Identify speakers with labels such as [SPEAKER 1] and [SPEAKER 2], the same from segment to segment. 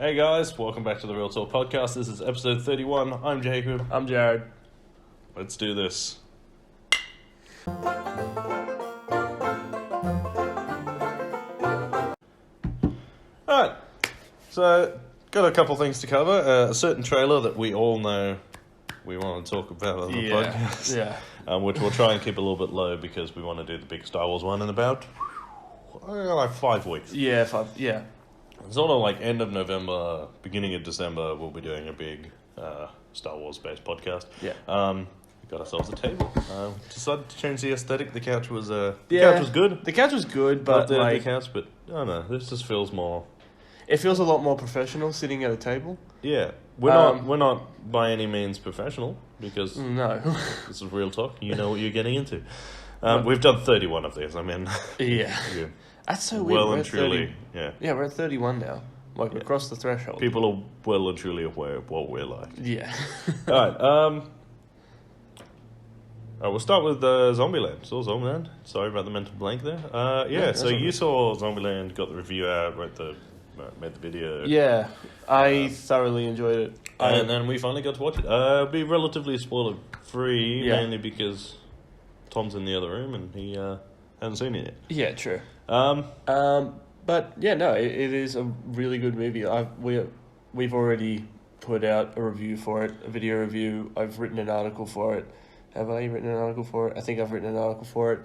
[SPEAKER 1] Hey guys, welcome back to the Real Talk Podcast. This is episode 31. I'm Jacob.
[SPEAKER 2] I'm Jared.
[SPEAKER 1] Let's do this. Alright, so got a couple things to cover. A certain trailer that we all know we want to talk about on the podcast. Which we'll try and keep a little bit low because we want to do the big Star Wars one in about like 5 weeks.
[SPEAKER 2] Yeah, 5. Yeah.
[SPEAKER 1] Sort of like end of November, beginning of December, we'll be doing a big Star Wars based podcast.
[SPEAKER 2] Yeah.
[SPEAKER 1] We got ourselves a table. Decided to change the aesthetic. The couch was
[SPEAKER 2] Yeah.
[SPEAKER 1] couch was good.
[SPEAKER 2] The couch was good, but
[SPEAKER 1] the
[SPEAKER 2] like
[SPEAKER 1] couch, but I don't know. This just feels more.
[SPEAKER 2] it feels a lot more professional sitting at a table.
[SPEAKER 1] Yeah, we're not by any means professional because
[SPEAKER 2] No.
[SPEAKER 1] this is real talk. You know what you're getting into. We've done 31 of these. I mean,
[SPEAKER 2] Yeah.
[SPEAKER 1] yeah.
[SPEAKER 2] That's so weird.
[SPEAKER 1] Well
[SPEAKER 2] We're
[SPEAKER 1] and
[SPEAKER 2] at
[SPEAKER 1] truly,
[SPEAKER 2] 30
[SPEAKER 1] yeah.
[SPEAKER 2] Yeah, we're at 31 now. Like we crossed the threshold.
[SPEAKER 1] People are well and truly aware of what we're like.
[SPEAKER 2] Yeah.
[SPEAKER 1] Alright, we'll start with Zombieland. Saw Zombieland. Sorry about the mental blank there. So you saw Zombieland, got the review out, made the video.
[SPEAKER 2] Yeah. I thoroughly enjoyed it.
[SPEAKER 1] And then we finally got to watch it. It'll be relatively spoiler free,
[SPEAKER 2] Yeah.
[SPEAKER 1] mainly because Tom's in the other room and he hasn't seen it yet.
[SPEAKER 2] Yeah, true.
[SPEAKER 1] Um,
[SPEAKER 2] But yeah, no, it is a really good movie. We've already put out a review for it, a video review. I've written an article for it. Have I written an article for it? I think I've written an article for it.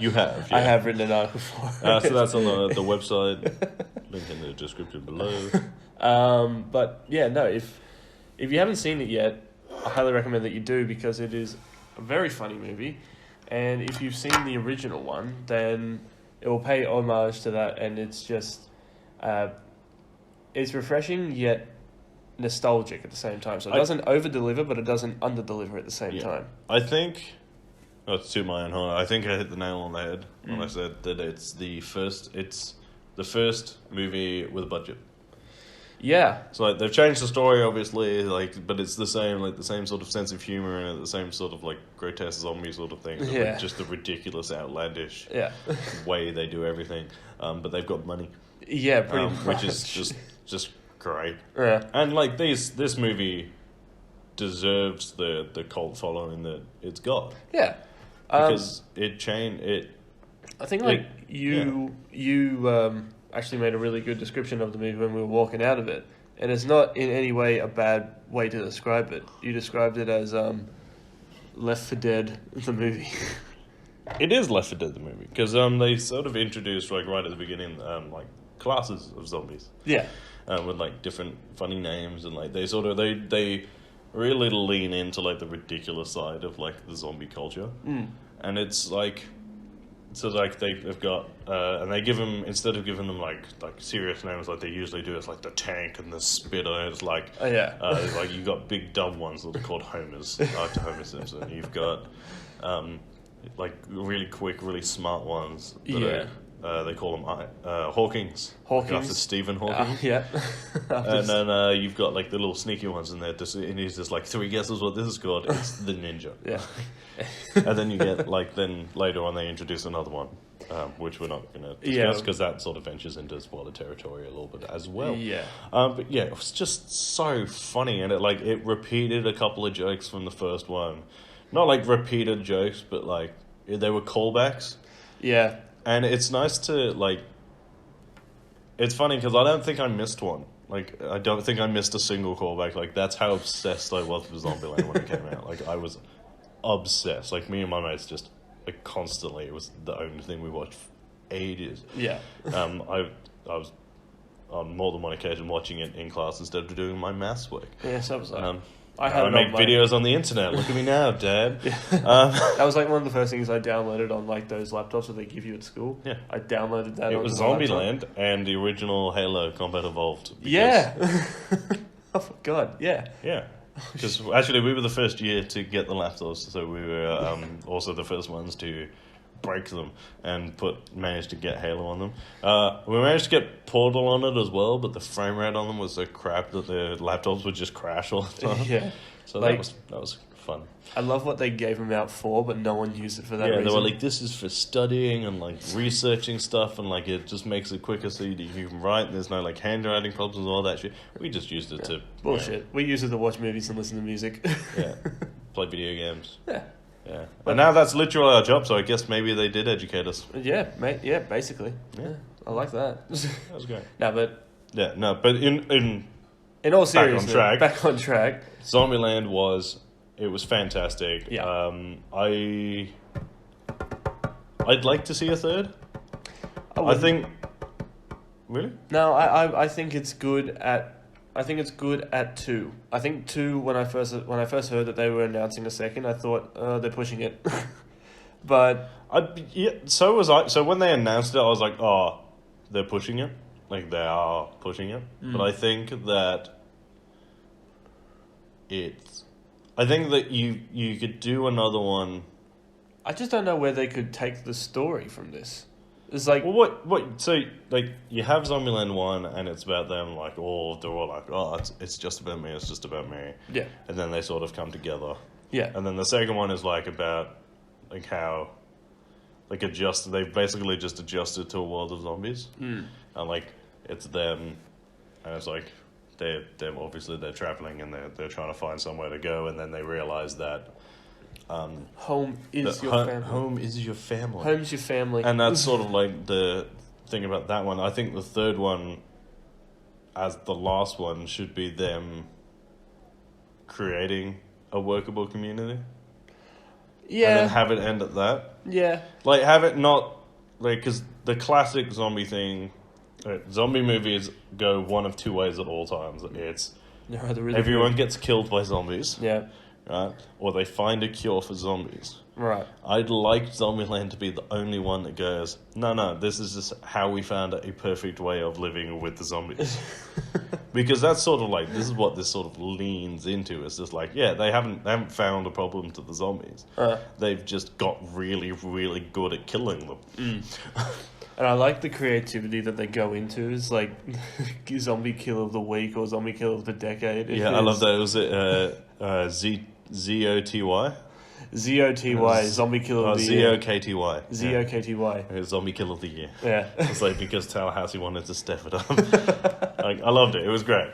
[SPEAKER 1] you have, yeah.
[SPEAKER 2] I have written an article for it.
[SPEAKER 1] So that's on the website, link in the description below.
[SPEAKER 2] But yeah, no, if you haven't seen it yet, I highly recommend that you do because it is a very funny movie. And if you've seen the original one, then it will pay homage to that, and it's just, it's refreshing yet nostalgic at the same time. So it doesn't over-deliver, but it doesn't under-deliver at the same time.
[SPEAKER 1] I think, not to toot my own horn, I think I hit the nail on the head when I said that it's the first movie with a budget.
[SPEAKER 2] Yeah.
[SPEAKER 1] So like they've changed the story, obviously, but it's the same sort of sense of humor and the same sort of like grotesque zombie sort of thing.
[SPEAKER 2] Yeah.
[SPEAKER 1] Just the ridiculous, outlandish
[SPEAKER 2] Yeah.
[SPEAKER 1] way they do everything. But they've got money.
[SPEAKER 2] Yeah, pretty much.
[SPEAKER 1] Which is just great.
[SPEAKER 2] Yeah.
[SPEAKER 1] And like this movie deserves the cult following that it's got.
[SPEAKER 2] Yeah.
[SPEAKER 1] Because it changed it.
[SPEAKER 2] I think you actually made a really good description of the movie when we were walking out of it, and it's not in any way a bad way to describe it. You described it as Left 4 Dead, the movie.
[SPEAKER 1] It is Left 4 Dead the movie because they sort of introduced like right at the beginning like classes of zombies.
[SPEAKER 2] Yeah.
[SPEAKER 1] With like different funny names and like they really lean into like the ridiculous side of like the zombie culture, and it's like. So like they've got and they give them, instead of giving them like serious names like they usually do, it's like the Tank and the Spitter. It's like like you got big dumb ones that are called Homers after Homer Simpson. You've got like really quick, really smart ones. That they call them Hawkings. After Stephen Hawking.
[SPEAKER 2] Yeah.
[SPEAKER 1] And then you've got like the little sneaky ones in there. And he's just like 3 guesses what this is called. It's the Ninja.
[SPEAKER 2] Yeah.
[SPEAKER 1] And then you get like then later on they introduce another one, which we're not going to discuss because that sort of ventures into spoiler territory a little bit as well.
[SPEAKER 2] Yeah.
[SPEAKER 1] But yeah, it was just so funny, and it repeated a couple of jokes from the first one, not like repeated jokes, but like they were callbacks.
[SPEAKER 2] Yeah.
[SPEAKER 1] And it's nice to like. It's funny because I don't think I missed one. Like I don't think I missed a single callback. Like that's how obsessed I was with Zombieland when it came out. Like I was obsessed. Like me and my mates just like constantly. It was the only thing we watched for ages.
[SPEAKER 2] Yeah.
[SPEAKER 1] I was on more than one occasion watching it in class instead of doing my maths work.
[SPEAKER 2] Yeah, so was I.
[SPEAKER 1] I make videos on the internet. Look at me now, Dad.
[SPEAKER 2] That was like one of the first things I downloaded on like those laptops that they give you at school.
[SPEAKER 1] Yeah.
[SPEAKER 2] I downloaded that.
[SPEAKER 1] It was Zombieland and the original Halo Combat Evolved.
[SPEAKER 2] Yeah. Oh my god. Yeah.
[SPEAKER 1] Yeah. Because actually we were the first year to get the laptops, so we were also the first ones to break them and managed to get Halo on them. We managed to get Portal on it as well, but the frame rate on them was so crap that the laptops would just crash all the time.
[SPEAKER 2] Yeah.
[SPEAKER 1] So
[SPEAKER 2] like,
[SPEAKER 1] that was fun.
[SPEAKER 2] I love what they gave them out for, but no one used it for that
[SPEAKER 1] Yeah,
[SPEAKER 2] reason.
[SPEAKER 1] they were like, this is for studying and like researching stuff, and like it just makes it quicker so you can write. There's no like handwriting problems and all that shit. We just used it to
[SPEAKER 2] Bullshit. We use it to watch movies and listen to music.
[SPEAKER 1] Yeah, play video games.
[SPEAKER 2] Yeah.
[SPEAKER 1] Yeah, and now that's literally our job. So I guess maybe they did educate us.
[SPEAKER 2] Yeah, mate. Yeah, basically.
[SPEAKER 1] Yeah.
[SPEAKER 2] I like that.
[SPEAKER 1] That was great.
[SPEAKER 2] No, but
[SPEAKER 1] But in
[SPEAKER 2] all seriousness,
[SPEAKER 1] track.
[SPEAKER 2] back on track.
[SPEAKER 1] Zombieland was fantastic.
[SPEAKER 2] Yeah.
[SPEAKER 1] I'd like to see a third. I think. Really?
[SPEAKER 2] No, I think it's good at. I think it's good at 2. I think 2. When I first heard that they were announcing a second, I thought they're pushing it. But
[SPEAKER 1] so was I. So when they announced it, I was like, oh, they're pushing it. Like they are pushing it. But I think that you could do another one.
[SPEAKER 2] I just don't know where they could take the story from this. It's like,
[SPEAKER 1] Well, what? So, like, you have Zombieland 1, and it's about them, like, they're all like, oh, it's just about me, it's just about me.
[SPEAKER 2] yeah,
[SPEAKER 1] And then they sort of come together.
[SPEAKER 2] yeah,
[SPEAKER 1] And then the second one is, like, about, like, how, like, they've basically just adjusted to a world of zombies. And, like, it's them, and it's like, they're obviously, they're traveling, and they're trying to find somewhere to go, and then they realize that,
[SPEAKER 2] home is your family.
[SPEAKER 1] home is your family.
[SPEAKER 2] Home's your family.
[SPEAKER 1] And that's sort of like the thing about that one. I think the third one, as the last one, should be them creating a workable community.
[SPEAKER 2] Yeah.
[SPEAKER 1] And then have it end at that.
[SPEAKER 2] Yeah.
[SPEAKER 1] Like, have it not... Like, because the classic zombie thing... zombie movies go one of two ways at all times. It's...
[SPEAKER 2] They're either really
[SPEAKER 1] everyone
[SPEAKER 2] good.
[SPEAKER 1] gets killed by zombies.
[SPEAKER 2] Yeah.
[SPEAKER 1] Right? Or they find a cure for zombies.
[SPEAKER 2] Right.
[SPEAKER 1] I'd like Zombieland to be the only one that goes, no, this is just how we found a perfect way of living with the zombies. Because that's sort of like, this is what this sort of leans into. It's just like, yeah, they haven't found a problem to the zombies. They've just got really, really good at killing them.
[SPEAKER 2] And I like the creativity that they go into. It's like zombie kill of the week or zombie kill of the decade.
[SPEAKER 1] I love that. Was it ZOTY?
[SPEAKER 2] ZOTY, zombie kill of the year.
[SPEAKER 1] ZOKTY.
[SPEAKER 2] ZOKTY.
[SPEAKER 1] Zombie kill of the year.
[SPEAKER 2] Yeah.
[SPEAKER 1] It's like because Tallahassee wanted to step it up. Like, I loved it. It was great.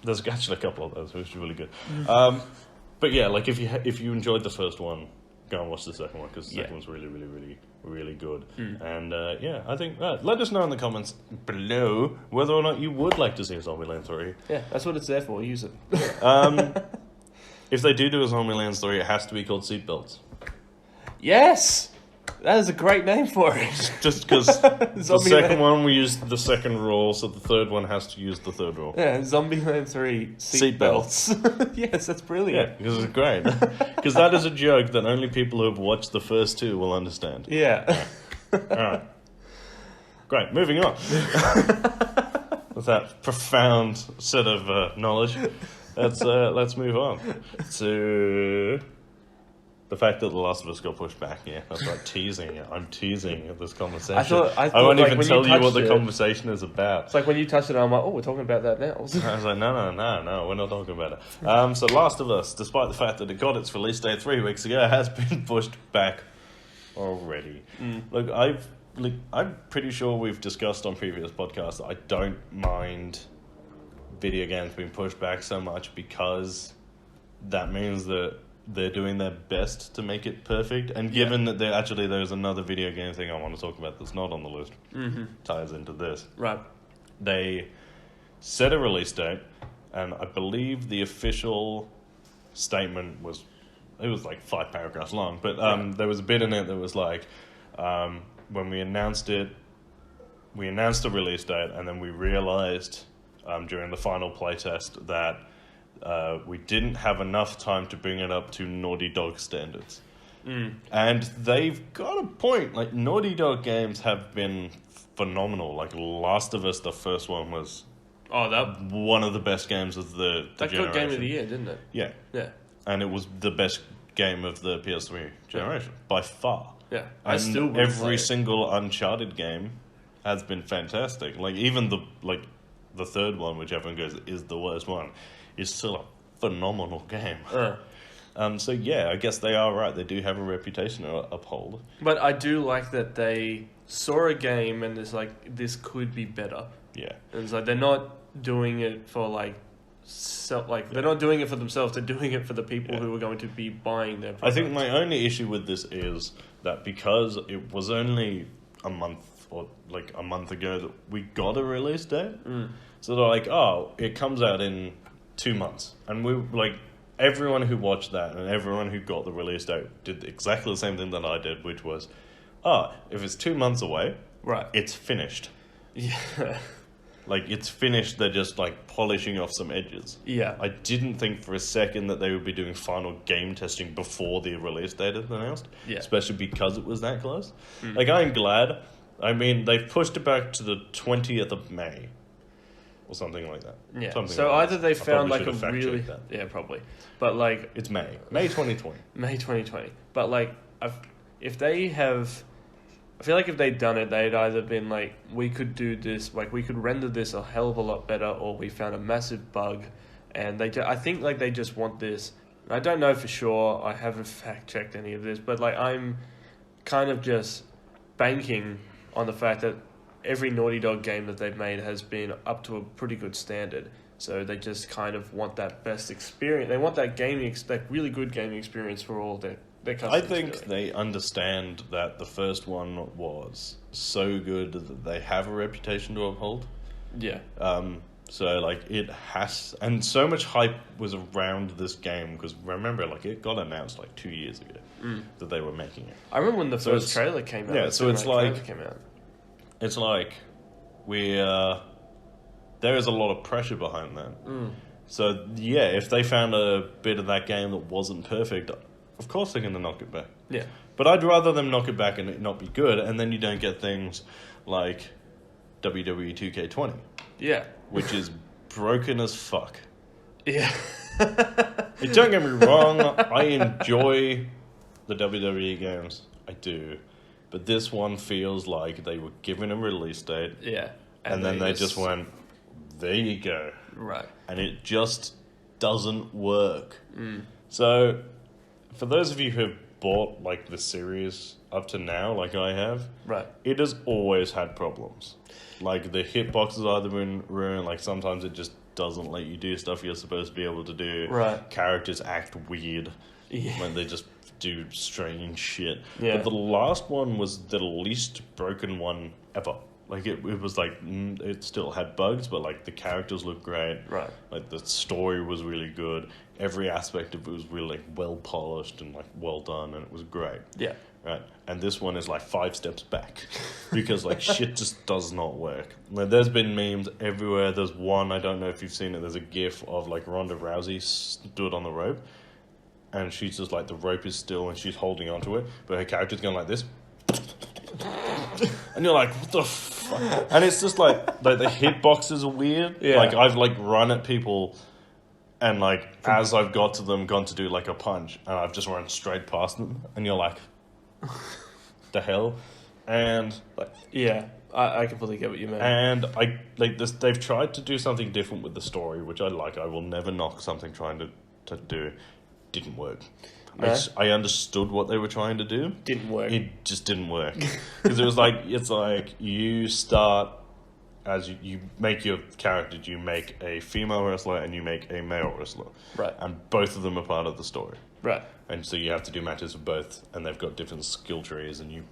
[SPEAKER 1] There's actually a couple of those, which was really good. But yeah, like if you enjoyed the first one, go and watch the second one because the second one's really, really, really, really good. And I think let us know in the comments below whether or not you would like to see Zombieland 3.
[SPEAKER 2] Yeah, that's what it's there for. Use it.
[SPEAKER 1] If they do a Zombieland 3, it has to be called Seatbelts.
[SPEAKER 2] Yes! That is a great name for it.
[SPEAKER 1] Just because the second one we used the second rule, so the third one has to use the third rule.
[SPEAKER 2] Yeah, Zombieland 3 Seatbelts. Yes, that's brilliant.
[SPEAKER 1] Yeah, because it's great. Because that is a joke that only people who have watched the first two will understand.
[SPEAKER 2] Yeah.
[SPEAKER 1] Alright. Great, moving on. With that profound set of knowledge, let's move on to the fact that The Last of Us got pushed back. Yeah, that's like teasing it. I'm teasing this conversation.
[SPEAKER 2] I thought
[SPEAKER 1] won't
[SPEAKER 2] like,
[SPEAKER 1] even tell you what the
[SPEAKER 2] it,
[SPEAKER 1] conversation is about.
[SPEAKER 2] It's like when you touched it, I'm like, we're talking about that now.
[SPEAKER 1] I was like, no, we're not talking about it. So Last of Us, despite the fact that it got its release date 3 weeks ago, has been pushed back already. Look, I'm pretty sure we've discussed on previous podcasts that I don't mind video games being pushed back so much because that means that they're doing their best to make it perfect. And given that there's another video game thing I want to talk about that's not on the list, ties into this.
[SPEAKER 2] Right.
[SPEAKER 1] They set a release date, and I believe the official statement was like 5 paragraphs long, but there was a bit in it that was like, when we announced it, we announced the release date, and then we realized during the final playtest that we didn't have enough time to bring it up to Naughty Dog standards. And they've got a point. Like, Naughty Dog games have been phenomenal. Like, Last of Us, the first one, was one of the best games of the generation.
[SPEAKER 2] That got Game of the Year, didn't it?
[SPEAKER 1] Yeah.
[SPEAKER 2] Yeah.
[SPEAKER 1] And it was the best game of the PS3 generation, by far.
[SPEAKER 2] Yeah.
[SPEAKER 1] And every single Uncharted game has been fantastic. Like, even the third one, which everyone goes is the worst one, is still a phenomenal game. So yeah, I guess they are right. They do have a reputation to uphold.
[SPEAKER 2] But I do like that they saw a game and it's like, this could be better.
[SPEAKER 1] Yeah.
[SPEAKER 2] And it's like, they're not doing it for they're not doing it for themselves, they're doing it for the people who are going to be buying their product.
[SPEAKER 1] I think my only issue with this is that because it was only a month ago that we got a release date, so they're like, oh, it comes out in 2 months. And we like, everyone who watched that and everyone who got the release date did exactly the same thing that I did, which was, if it's 2 months away,
[SPEAKER 2] right,
[SPEAKER 1] it's finished.
[SPEAKER 2] Yeah.
[SPEAKER 1] Like, it's finished, they're just, like, polishing off some edges.
[SPEAKER 2] Yeah.
[SPEAKER 1] I didn't think for a second that they would be doing final game testing before the release date is announced.
[SPEAKER 2] Yeah.
[SPEAKER 1] Especially because it was that close. Like, I'm glad. I mean, they've pushed it back to the 20th of May. Or something like that.
[SPEAKER 2] Yeah.
[SPEAKER 1] Something
[SPEAKER 2] so
[SPEAKER 1] like
[SPEAKER 2] either
[SPEAKER 1] that.
[SPEAKER 2] they found, like, a
[SPEAKER 1] fact-checked
[SPEAKER 2] really...
[SPEAKER 1] that.
[SPEAKER 2] Yeah, probably. But, like...
[SPEAKER 1] It's May. May 2020.
[SPEAKER 2] May 2020. But, like, if they have... I feel like if they'd done it, they'd either been like, we could do this, like, we could render this a hell of a lot better, or we found a massive bug, and I think, like, they just want this. I don't know for sure, I haven't fact-checked any of this, but, like, I'm kind of just banking on the fact that every Naughty Dog game that they've made has been up to a pretty good standard, so they just kind of want that best experience. They want that that really good gaming experience for all their customers.
[SPEAKER 1] I think they understand that the first one was so good that they have a reputation to uphold.
[SPEAKER 2] Yeah.
[SPEAKER 1] So, like, it has... And so much hype was around this game, because remember, like, it got announced, like, 2 years ago that they were making it.
[SPEAKER 2] I remember when the first trailer came out.
[SPEAKER 1] Yeah, so it's like...
[SPEAKER 2] Came out.
[SPEAKER 1] It's like, there is a lot of pressure behind that. So, yeah, if they found a bit of that game that wasn't perfect... Of course they're going to knock it back.
[SPEAKER 2] Yeah.
[SPEAKER 1] But I'd rather them knock it back and it not be good, and then you don't get things like WWE 2K20.
[SPEAKER 2] Yeah.
[SPEAKER 1] Which is broken as fuck.
[SPEAKER 2] Yeah.
[SPEAKER 1] Don't get me wrong, I enjoy the WWE games. I do. But this one feels like they were given a release date.
[SPEAKER 2] Yeah.
[SPEAKER 1] And then they just went, there you go.
[SPEAKER 2] Right.
[SPEAKER 1] And it just doesn't work. So... For those of you who have bought, like, the series up to now, like I have,
[SPEAKER 2] right,
[SPEAKER 1] it has always had problems. Like, the hitbox has either been ruined, like, sometimes it just doesn't let you do stuff you're supposed to be able to do.
[SPEAKER 2] Right.
[SPEAKER 1] Characters act weird.
[SPEAKER 2] Yeah.
[SPEAKER 1] When they just do strange shit.
[SPEAKER 2] Yeah.
[SPEAKER 1] But the last one was the least broken one ever. Like, it was like, it still had bugs, but, like, the characters looked great.
[SPEAKER 2] Right.
[SPEAKER 1] Like, the story was really good. Every aspect of it was really, like, well polished and, like, well done, and it was great.
[SPEAKER 2] Yeah.
[SPEAKER 1] Right. And this one is, like, 5 steps back. Because, like, shit just does not work. Like, there's been memes everywhere. There's one, I don't know if you've seen it, there's a gif of, like, Ronda Rousey stood on the rope. And she's just, like, the rope is still and she's holding onto it. But her character's going like this. And you're like, what the fuck? And it's just like the hitboxes are weird.
[SPEAKER 2] Yeah.
[SPEAKER 1] Like, I've, like, run at people and, like, as I've got to them, gone to do, like, a punch, and I've just run straight past them. And you're like, the hell? And, like...
[SPEAKER 2] Yeah, I completely get what you mean.
[SPEAKER 1] And, they've tried to do something different with the story, which I like. I will never knock something trying to do. Didn't work. No? I understood what they were trying to do.
[SPEAKER 2] Didn't work.
[SPEAKER 1] It just didn't work. Because it was like, it's like, you start, as you make your characters, you make a female wrestler and you make a male wrestler.
[SPEAKER 2] Right.
[SPEAKER 1] And both of them are part of the story.
[SPEAKER 2] Right.
[SPEAKER 1] And so you have to do matches for both, and they've got different skill trees, and you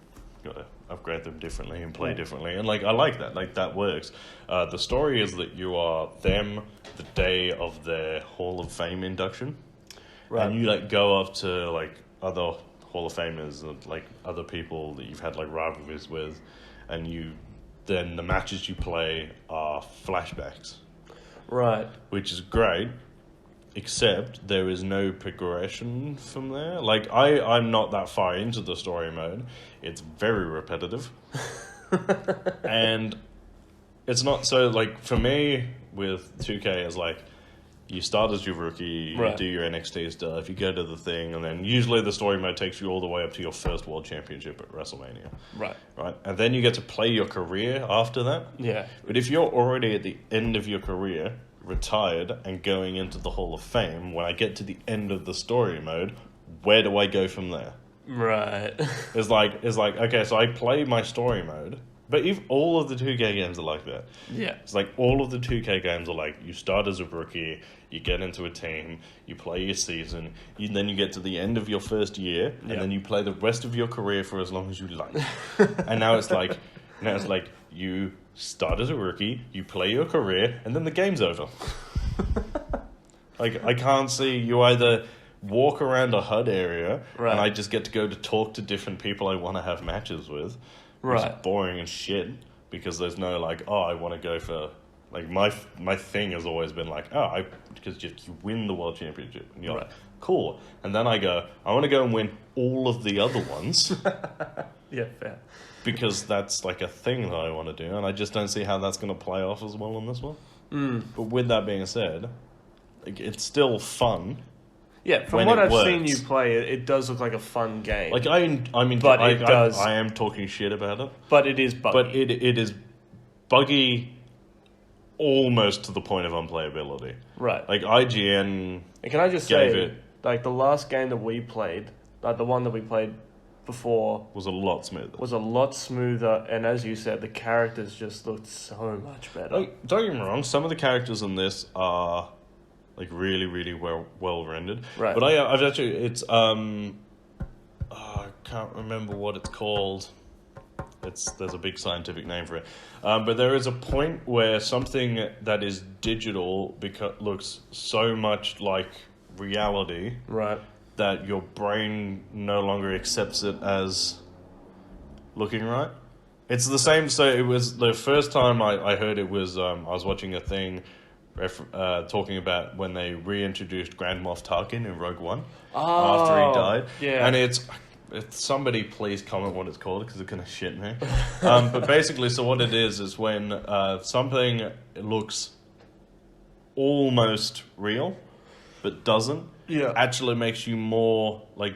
[SPEAKER 1] got to upgrade them differently and play differently. And, like, I like that. Like, that works. The story is that you are them the day of their Hall of Fame induction. Right. And you, like, go up to, like, other Hall of Famers and, like, other people that you've had, like, rivalries with, and then the matches you play are flashbacks.
[SPEAKER 2] Right.
[SPEAKER 1] Which is great, except there is no progression from there. Like, I'm not that far into the story mode. It's very repetitive. And it's not so, like, for me, with 2K, it's like, you start as your rookie, you do your NXT stuff, you go to the thing, and then usually the story mode takes you all the way up to your first World Championship at WrestleMania.
[SPEAKER 2] Right.
[SPEAKER 1] Right? And then you get to play your career after that.
[SPEAKER 2] Yeah.
[SPEAKER 1] But if you're already at the end of your career, retired and going into the Hall of Fame, when I get to the end of the story mode, where do I go from there?
[SPEAKER 2] Right.
[SPEAKER 1] It's like okay, so I play my story mode, but if all of the 2K games are like that.
[SPEAKER 2] Yeah.
[SPEAKER 1] It's like all of the 2K games are like, you start as a rookie, you get into a team, you play your season, then you get to the end of your first year, and then you play the rest of your career for as long as you like. And now it's like you start as a rookie, you play your career, and then the game's over. Like, I can't see you either walk around a HUD area,
[SPEAKER 2] right.
[SPEAKER 1] and I just get to go to talk to different people I want to have matches with, which is boring as shit, because there's no like, oh, I want to go for, like, my thing has always been like, oh, because you win the world championship, and you're like, cool, and then I want to go and win all of the other ones.
[SPEAKER 2] Yeah, fair.
[SPEAKER 1] Because that's like a thing that I want to do, and I just don't see how that's going to play off as well on this one. But with that being said, like, it's still fun.
[SPEAKER 2] Yeah, from what I've seen you play, it does look like a fun game.
[SPEAKER 1] Like I mean,
[SPEAKER 2] but it does.
[SPEAKER 1] I am talking shit about it,
[SPEAKER 2] but it is buggy.
[SPEAKER 1] But it is buggy, almost to the point of unplayability.
[SPEAKER 2] Right.
[SPEAKER 1] Like IGN.
[SPEAKER 2] And can I just say, like the last game that we played, like the one that we played before,
[SPEAKER 1] was a lot smoother. And as you said, the characters just looked so much better. Like, don't get me wrong, some of the characters in this are like really, really well rendered.
[SPEAKER 2] Right.
[SPEAKER 1] But I've actually, it's I can't remember what it's called. There's a big scientific name for it. But there is a point where something that is digital looks so much like reality,
[SPEAKER 2] right,
[SPEAKER 1] that your brain no longer accepts it as looking right. It's the same. So it was the first time I heard it was I was watching a thing talking about when they reintroduced Grand Moff Tarkin in Rogue One after he died.
[SPEAKER 2] Yeah.
[SPEAKER 1] And it's somebody please comment what it's called, because it's going to shit me. But basically, so what it is when something looks almost real but doesn't, actually makes you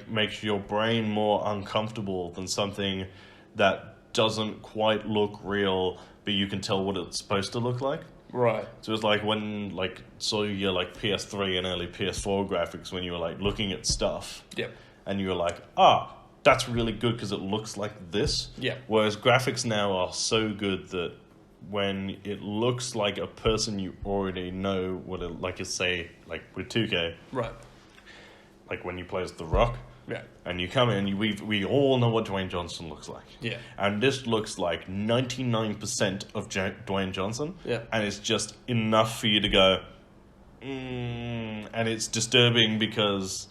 [SPEAKER 1] makes your brain more uncomfortable than something that doesn't quite look real, but you can tell what it's supposed to look like.
[SPEAKER 2] Right.
[SPEAKER 1] So it's like when saw your PS3 and early PS4 graphics when you were looking at stuff.
[SPEAKER 2] Yep.
[SPEAKER 1] And you were like, that's really good because it looks like this.
[SPEAKER 2] Yeah.
[SPEAKER 1] Whereas graphics now are so good that when it looks like a person you already know what it with 2K.
[SPEAKER 2] Right.
[SPEAKER 1] Like when you play as The Rock.
[SPEAKER 2] Yeah.
[SPEAKER 1] And you come in, we all know what Dwayne Johnson looks like.
[SPEAKER 2] Yeah.
[SPEAKER 1] And this looks like 99% of Dwayne Johnson.
[SPEAKER 2] Yeah.
[SPEAKER 1] And it's just enough for you to go, and it's disturbing because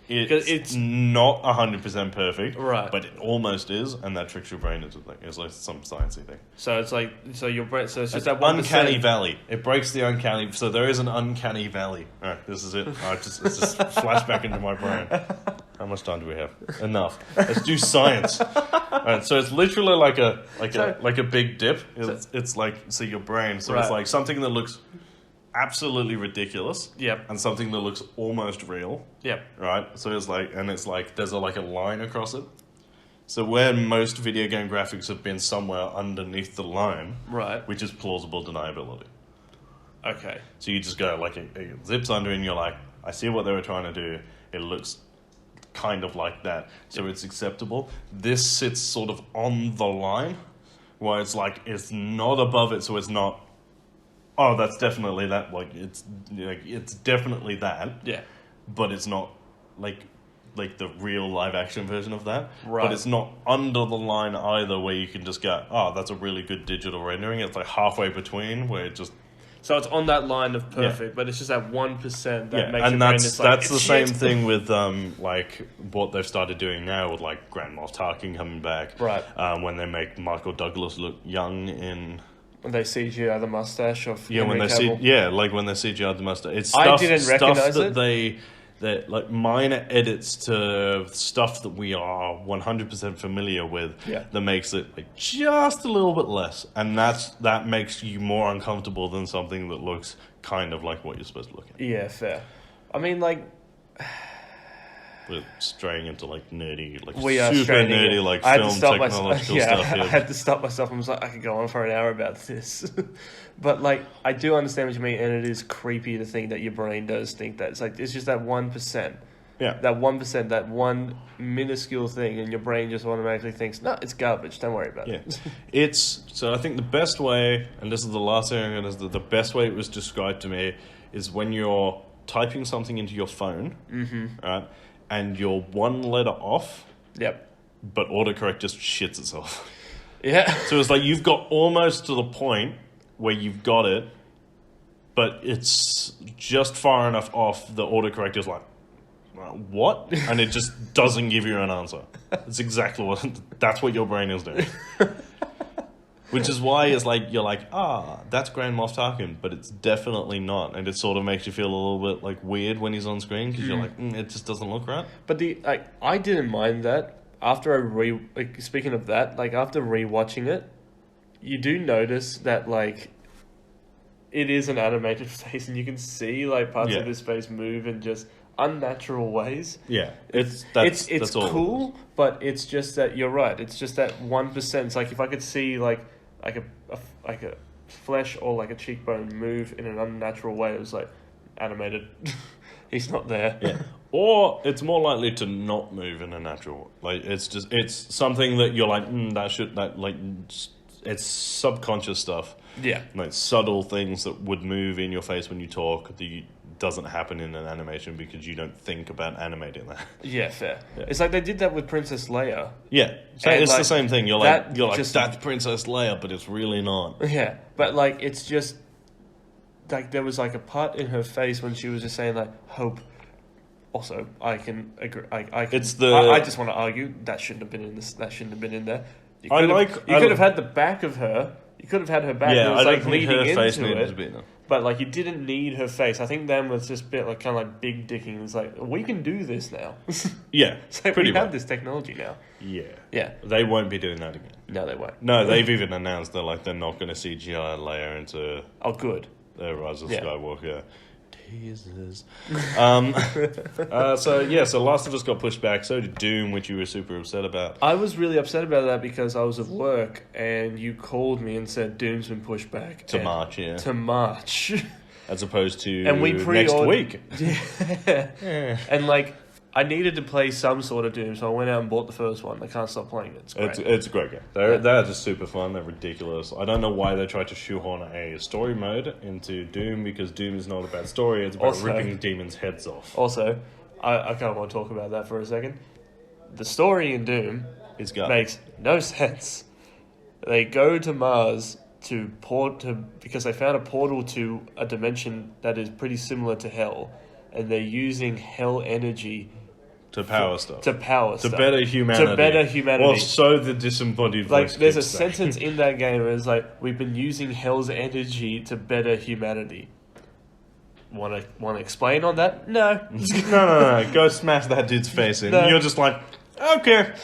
[SPEAKER 1] it's not 100% perfect.
[SPEAKER 2] Right.
[SPEAKER 1] But it almost is, and that tricks your brain into it's like some sciencey thing.
[SPEAKER 2] So it's your brain, so it's just
[SPEAKER 1] that
[SPEAKER 2] 1%.
[SPEAKER 1] Uncanny valley. It breaks the uncanny, so there is an uncanny valley. Alright, this is it. It's just flashback into my brain. How much time do we have? Enough. Let's do science. Alright, so it's literally like a big dip. It's like your brain. So it's like something that looks absolutely ridiculous.
[SPEAKER 2] Yep.
[SPEAKER 1] And something that looks almost real.
[SPEAKER 2] Yep.
[SPEAKER 1] Right? So it's there's a line across it. So where most video game graphics have been somewhere underneath the line,
[SPEAKER 2] right,
[SPEAKER 1] which is plausible deniability.
[SPEAKER 2] Okay.
[SPEAKER 1] So you just go it zips under and you're like, I see what they were trying to do. It looks kind of like that. So it's acceptable. This sits sort of on the line where it's not above it, so it's not, oh, that's definitely that. It's definitely that.
[SPEAKER 2] Yeah.
[SPEAKER 1] But it's not like the real live action version of that.
[SPEAKER 2] Right.
[SPEAKER 1] But it's not under the line either, where you can just go, oh, that's a really good digital rendering. It's halfway between where it just.
[SPEAKER 2] So it's on that line of perfect, but it's just that 1% that makes
[SPEAKER 1] and
[SPEAKER 2] it
[SPEAKER 1] that's the same thing with what they've started doing now with Grand Moff Tarkin coming back.
[SPEAKER 2] Right.
[SPEAKER 1] When they make Michael Douglas look young in.
[SPEAKER 2] When they CGI the mustache of
[SPEAKER 1] when they CGI the mustache. It's
[SPEAKER 2] I didn't recognize
[SPEAKER 1] that they minor edits to stuff that we are 100% familiar with that makes it just a little bit less, and that makes you more uncomfortable than something that looks kind of like what you're supposed to look at.
[SPEAKER 2] Yeah, fair. I mean,
[SPEAKER 1] we're straying into like nerdy, like
[SPEAKER 2] We are
[SPEAKER 1] super
[SPEAKER 2] straining
[SPEAKER 1] nerdy,
[SPEAKER 2] it.
[SPEAKER 1] like
[SPEAKER 2] I had to
[SPEAKER 1] film
[SPEAKER 2] stop
[SPEAKER 1] technological
[SPEAKER 2] myself.
[SPEAKER 1] stuff.
[SPEAKER 2] I had to stop myself. I was like, I could go on for an hour about this, but like, I do understand what you mean, and it is creepy to think that your brain does think that. It's like it's just that 1%.
[SPEAKER 1] Yeah.
[SPEAKER 2] That 1%, that one minuscule thing, and your brain just automatically thinks, no, it's garbage. Don't worry about it.
[SPEAKER 1] It's so I think the best way, and this is the last thing I'm going to, the best way it was described to me is when you're typing something into your phone, right, and you're one letter off,
[SPEAKER 2] Yep.
[SPEAKER 1] but autocorrect just shits itself.
[SPEAKER 2] Yeah.
[SPEAKER 1] So it's like you've got almost to the point where you've got it, but it's just far enough off the autocorrect is like, what? And it just doesn't give you an answer. It's exactly what, that's what your brain is doing. Which is why it's like, you're like, that's Grand Moff Tarkin, but it's definitely not. And it sort of makes you feel a little bit like weird when he's on screen, because you're like, it just doesn't look right.
[SPEAKER 2] But I didn't mind that. After speaking of that, like after rewatching it, you do notice that like it is an animated face, and you can see like parts of his face move in just unnatural ways.
[SPEAKER 1] Yeah,
[SPEAKER 2] it's
[SPEAKER 1] all
[SPEAKER 2] cool, but it's just that you're right. It's just that 1%. It's like if I could see like a flesh or like a cheekbone move in an unnatural way, it was like animated. He's not there.
[SPEAKER 1] Yeah. Or it's more likely to not move in a natural way. Like it's something that you're like, it's subconscious stuff.
[SPEAKER 2] Yeah.
[SPEAKER 1] Like subtle things that would move in your face when you talk that doesn't happen in an animation because you don't think about animating that.
[SPEAKER 2] Yeah, fair. Yeah. It's like they did that with Princess Leia.
[SPEAKER 1] Yeah. So it's like, the same thing. You're like that's Princess Leia, but it's really not.
[SPEAKER 2] Yeah. But like it's just like there was like a part in her face when she was just saying like hope. Also, I can agree. I just want to argue that shouldn't have been in this. That shouldn't have been in there. You could have had the back of her. You could have had her back.
[SPEAKER 1] Yeah,
[SPEAKER 2] was,
[SPEAKER 1] I
[SPEAKER 2] like,
[SPEAKER 1] don't think
[SPEAKER 2] leading
[SPEAKER 1] her face
[SPEAKER 2] into
[SPEAKER 1] needed
[SPEAKER 2] it,
[SPEAKER 1] to be there.
[SPEAKER 2] But like you didn't need her face. I think then was just a bit like kind of like big dicking. It's like we can do this now.
[SPEAKER 1] Yeah,
[SPEAKER 2] it's like we have this technology now.
[SPEAKER 1] Yeah,
[SPEAKER 2] yeah.
[SPEAKER 1] They won't be doing that again.
[SPEAKER 2] No, they won't.
[SPEAKER 1] No, they've even announced they're not going to CGI Leia into.
[SPEAKER 2] Oh, good.
[SPEAKER 1] The Rise of Skywalker. Jesus. So Last of Us got pushed back. So did Doom, which you were super upset about.
[SPEAKER 2] I was really upset about that because I was at work and you called me and said Doom's been pushed back
[SPEAKER 1] to March. Yeah,
[SPEAKER 2] to March,
[SPEAKER 1] as opposed to
[SPEAKER 2] and we
[SPEAKER 1] next week.
[SPEAKER 2] Yeah. And like I needed to play some sort of Doom, so I went out and bought the first one. I can't stop playing it. It's great.
[SPEAKER 1] It's a great game. They're just super fun. They're ridiculous. I don't know why they tried to shoehorn a story mode into Doom, because Doom is not about story. It's about ripping demons' heads off.
[SPEAKER 2] Also, I kind of want to talk about that for a second. The story in Doom makes no sense. They go to Mars because they found a portal to a dimension that is pretty similar to Hell, and they're using Hell energy
[SPEAKER 1] to power stuff.
[SPEAKER 2] To
[SPEAKER 1] better humanity. Well, so the disembodied voice.
[SPEAKER 2] Like, there's a sentence in that game where it's like, we've been using Hell's energy to better humanity. Want to explain on that? No.
[SPEAKER 1] No. Go smash that dude's face in. No. You're just like, okay.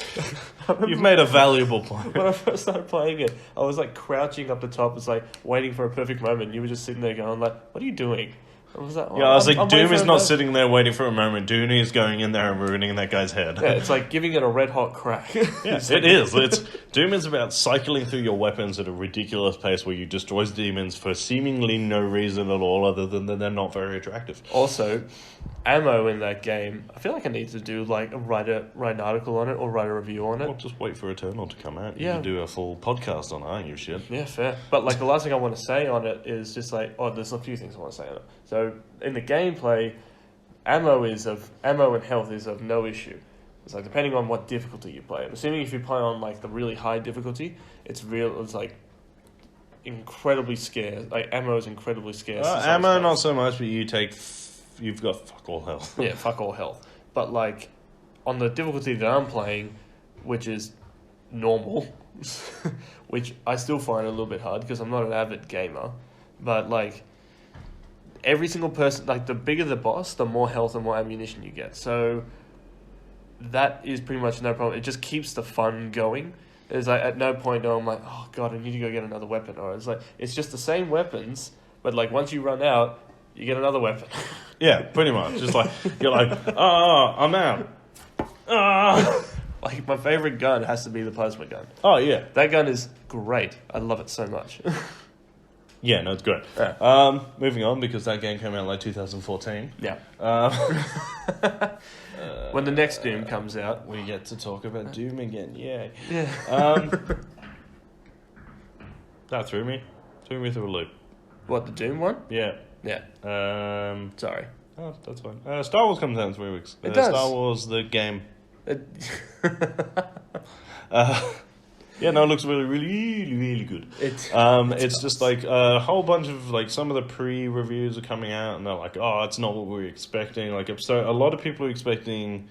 [SPEAKER 1] You've made a valuable point.
[SPEAKER 2] When I first started playing it, I was like crouching up the top. It's like waiting for a perfect moment. You were just sitting there going like, what are you doing? I was like,
[SPEAKER 1] Doom is not sitting there waiting for a moment. Doom is going in there and ruining that guy's head.
[SPEAKER 2] Yeah, it's like giving it a red hot crack.
[SPEAKER 1] Yeah, it is. Doom is about cycling through your weapons at a ridiculous pace where you destroy demons for seemingly no reason at all other than that they're not very attractive.
[SPEAKER 2] Also, ammo in that game, I feel like I need to do like write an article on it or write a review on it.
[SPEAKER 1] Well, just wait for Eternal to come out.
[SPEAKER 2] Yeah.
[SPEAKER 1] You can do a full podcast on it, I don't give a shit.
[SPEAKER 2] Yeah, fair. But like the last thing I want to say on it is just like, there's a few things I want to say on it. So in the gameplay, ammo and health is of no issue. It's like depending on what difficulty you play. I'm assuming if you play on like the really high difficulty, it's like incredibly scarce. Like ammo is incredibly scarce.
[SPEAKER 1] Ammo not so much, but you've got fuck all health.
[SPEAKER 2] Yeah, fuck all health. But like on the difficulty that I'm playing, which is normal, which I still find a little bit hard because I'm not an avid gamer, but like every single person, like the bigger the boss, the more health and more ammunition you get. So that is pretty much no problem. It just keeps the fun going. It's like at no point I'm like, oh god, I need to go get another weapon. Or it's like it's just the same weapons, but like once you run out, you get another weapon.
[SPEAKER 1] Yeah, pretty much. Just like you're like, I'm out.
[SPEAKER 2] Like, my favorite gun has to be the plasma gun.
[SPEAKER 1] Oh, yeah.
[SPEAKER 2] That gun is great. I love it so much.
[SPEAKER 1] Yeah, no, it's great.
[SPEAKER 2] Yeah.
[SPEAKER 1] Moving on, because that game came out like 2014.
[SPEAKER 2] Yeah.
[SPEAKER 1] Um,
[SPEAKER 2] When the next Doom comes out.
[SPEAKER 1] we get to talk about Doom again. Yay.
[SPEAKER 2] Yeah.
[SPEAKER 1] That threw me through a loop.
[SPEAKER 2] What, the Doom one?
[SPEAKER 1] Yeah.
[SPEAKER 2] Yeah. Sorry.
[SPEAKER 1] Oh, that's fine. Star Wars comes out in 3 weeks.
[SPEAKER 2] It does.
[SPEAKER 1] Star Wars, the game.
[SPEAKER 2] It-
[SPEAKER 1] Yeah, no, it looks really, really, really good.
[SPEAKER 2] It
[SPEAKER 1] It's just like a whole bunch of like some of the pre-reviews are coming out, and they're like, "Oh, it's not what we were expecting." Like, so a lot of people are expecting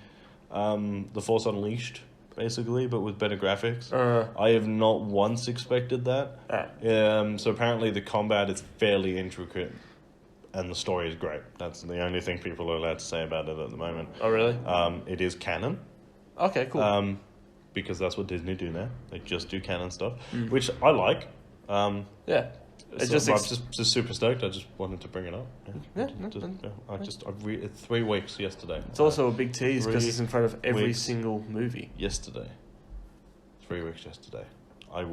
[SPEAKER 1] The Force Unleashed, basically, but with better graphics. I have not once expected that. So apparently the combat is fairly intricate, and the story is great. That's the only thing people are allowed to say about it at the moment.
[SPEAKER 2] Oh, really?
[SPEAKER 1] It is canon.
[SPEAKER 2] Okay, cool.
[SPEAKER 1] Because that's what Disney do now. They just do canon stuff, which I like.
[SPEAKER 2] Yeah. It
[SPEAKER 1] So
[SPEAKER 2] just
[SPEAKER 1] I'm just super stoked. I just wanted to bring it up.
[SPEAKER 2] Yeah,
[SPEAKER 1] It's 3 weeks yesterday.
[SPEAKER 2] It's also a big tease because
[SPEAKER 1] 3
[SPEAKER 2] it's in front of every
[SPEAKER 1] weeks.
[SPEAKER 2] single movie.
[SPEAKER 1] Yesterday. 3 weeks yesterday. I'm